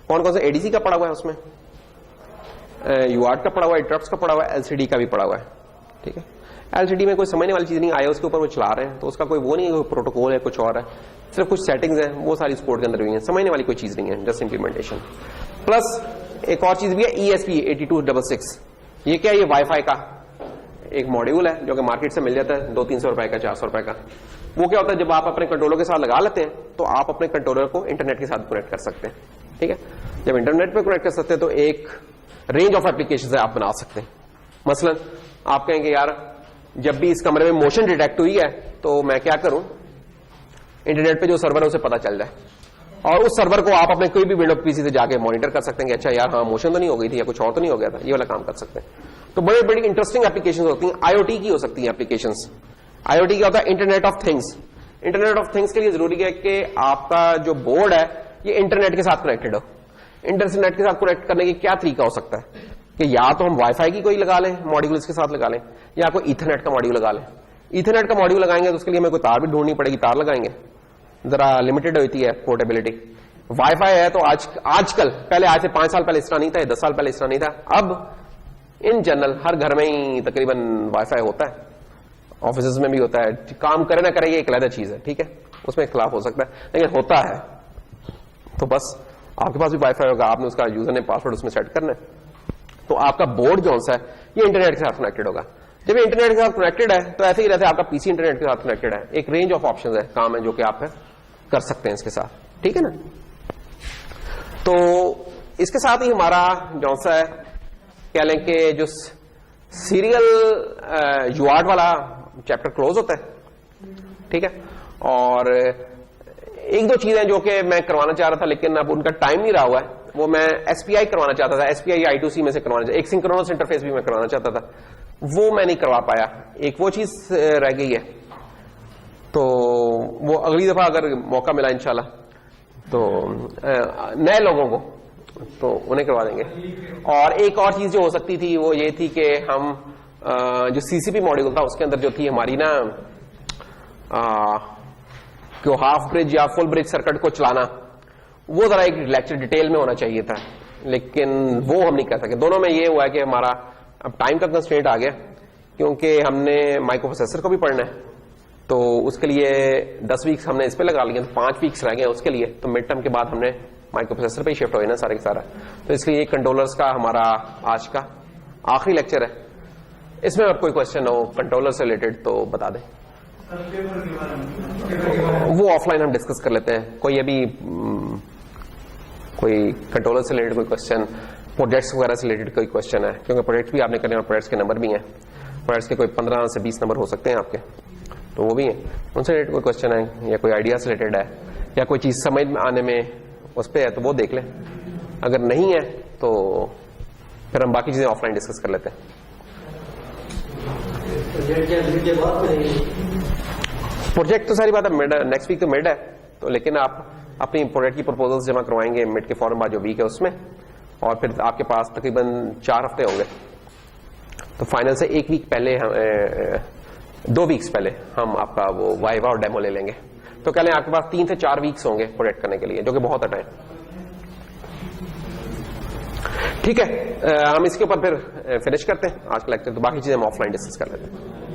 कौन कौन सा, एडीसी का पड़ा हुआ है उसमें, यूआरट का पड़ा हुआ है, ट्रप्स का पड़ा हुआ है, एलसीडी का भी पड़ा हुआ है, ठीक है। एलसीडी में कोई समझने वाली चीज नहीं आया, उसके ऊपर वो चला रहे हैं, तो उसका कोई वो नहीं है, प्रोटोकॉल है कुछ और है, सिर्फ कुछ सेटिंग्स हैं, वो सारी इस कोड के अंदर हुई है, समझने वाली कोई चीज नहीं है, जस्ट इंप्लीमेंटेशन। प्लस एक और चीज भी है ESP8266, ये क्या है, ये वाईफाई का एक मॉड्यूल है जो कि मार्केट से मिल जाता है 200-300 रुपए का, 400 रुपए का। वो क्या होता है, जब आप अपने कंट्रोलर के साथ लगा लेते हैं तो आप अपने कंट्रोलर को इंटरनेट के साथ कनेक्ट कर सकते हैं, ठीक है। जब इंटरनेट पे कनेक्ट कर सकते हैं तो एक रेंज ऑफ एप्लीकेशंस आप बना सकते हैं। मसलन आप कहेंगे यार जब भी इस कमरे में मोशन डिटेक्ट हुई है तो मैं क्या करूं, इंटरनेट पे जो सर्वर है उसे पता चल जाए, और उस सर्वर को आप अपने कोई भी विंडो पीसी से जाके मॉनिटर कर सकते हैं कि अच्छा यार हाँ मोशन तो नहीं हो गई थी या कुछ और तो नहीं हो गया था, ये वाला काम कर सकते हैं। तो बड़ी बड़ी इंटरेस्टिंग एप्लीकेशंस होती हैं, आईओटी की हो सकती हैं एप्लीकेशंस। आईओटी क्या होता है, internet of things. Internet of things के लिए जरूरी है कि आपका जो बोर्ड है ये इंटरनेट के साथ कनेक्टेड हो। इंटरनेट के साथ कनेक्ट करने की क्या तरीका हो सकता है कि या तो हम वाईफाई की कोई लगा लें मॉड्यूल इसके साथ लगा लें, या कोई इथरनेट का मॉड्यूल लगा लें। इथरनेट का मॉड्यूल लगाएंगे तो उसके लिए हमें कोई तार भी ढूंढनी पड़ेगी, तार लगाएंगे, जरा लिमिटेड होती है पोर्टेबिलिटी। वाईफाई है तो आजकल, पहले आज से 5 साल पहले इस तरह नहीं था, 10 साल पहले इस तरह नहीं था, अब इन जनरल हर घर में ही तकरीबन वाईफाई होता है, ऑफिस में भी होता है, काम करे ना करे ये एक अलग चीज है, ठीक है, उसमें खिलाफ हो सकता है लेकिन होता है। तो बस आपके पास भी वाईफाई होगा, आपने उसका यूजर ने पासवर्ड उसमें सेट करना है, तो आपका बोर्ड जो सा है ये इंटरनेट के साथ कनेक्टेड होगा। जब ये इंटरनेट के साथ कनेक्टेड है तो ऐसे ही रहता है, आपका पीसी इंटरनेट के साथ कनेक्टेड है, एक रेंज ऑफ ऑप्शंस है, काम है जो कि आप कर सकते हैं इसके साथ, ठीक है ना। तो इसके साथ ही हमारा जो सा है कह लें कि जो सीरियल यूआर्ट वाला चैप्टर क्लोज होता है, ठीक है। और एक दो चीजें जो कि मैं करवाना चाह रहा था लेकिन अब उनका टाइम नहीं रहा हुआ है, वो मैं एसपीआई करवाना चाहता था, एसपीआई I2C में से करवाना चाहता, एक सिंक्रोनस इंटरफेस भी मैं करवाना चाहता था, वो मैं नहीं करवा पाया, एक वो चीज रह गई है। तो वो अगली दफा अगर मौका मिला इंशाल्लाह तो नए लोगों को तो उन्हें करवा देंगे। और एक और चीज जो हो सकती थी वो ये थी कि हम जो सीसीपी मॉड्यूल था उसके अंदर जो थी हमारी ना कि हाफ ब्रिज या फुल ब्रिज सर्किट को चलाना, वो जरा एक लेक्चर डिटेल में होना चाहिए था, लेकिन वो हम नहीं कर सके। दोनों में ये हुआ है कि हमारा अब टाइम का कंस्ट्रेंट आ गया, क्योंकि हमने माइक्रो प्रोसेसर को भी पढ़ना है, तो उसके लिए 10 वीक्स हमने इस पे लगा लिए, तो 5 वीक्स रह गए उसके लिए, तो मिड टर्म के बाद हमने माइक्रो प्रोसेसर पे ही शिफ्ट हो ना सारे के सारा। तो इसलिए कंट्रोलर्स का हमारा आज का आखिरी लेक्चर है। इसमें अब कोई क्वेश्चन हो कंट्रोलर से रिलेटेड तो बता दें, वो ऑफलाइन हम डिस्कस कर लेते हैं। कोई अभी कोई कंट्रोलर से रिलेटेड कोई क्वेश्चन, प्रोजेक्ट्स वगैरह से रिलेटेड कोई क्वेश्चन है, क्योंकि प्रोजेक्ट भी आपने करने और प्रोजेक्ट्स के नंबर भी हैं, प्रोजेक्ट्स के कोई 15 से 20 नंबर हो सकते हैं आपके, तो वो भी हैं, उनसे रिलेटेड कोई क्वेश्चन है या कोई आइडिया से रिलेटेड है या कोई चीज समझ में आने में उस पर है तो वो देख लें, अगर नहीं है तो फिर हम बाकी चीजें ऑफलाइन डिस्कस कर लेते हैं। प्रोजेक्ट तो सारी बात है मिड, नेक्स्ट वीक तो मिड है, तो लेकिन आप अपनी प्रोजेक्ट की प्रपोजल्स जमा करवाएंगे मिड के फौरन बाद जो वीक है उसमें, और फिर आपके पास तकरीबन 4 हफ्ते होंगे, तो फाइनल से 1 वीक पहले 2 वीक्स पहले हम आपका वो वाइवा और डेमो ले लेंगे, तो कह लें आपके पास 3 से 4 वीक्स होंगे प्रोजेक्ट करने के लिए, जो कि बहुत है टाइम। ठीक है, हम इसके ऊपर फिर फिनिश करते हैं आज का लेक्चर, तो बाकी चीजें हम ऑफलाइन डिस्कस कर लेते हैं।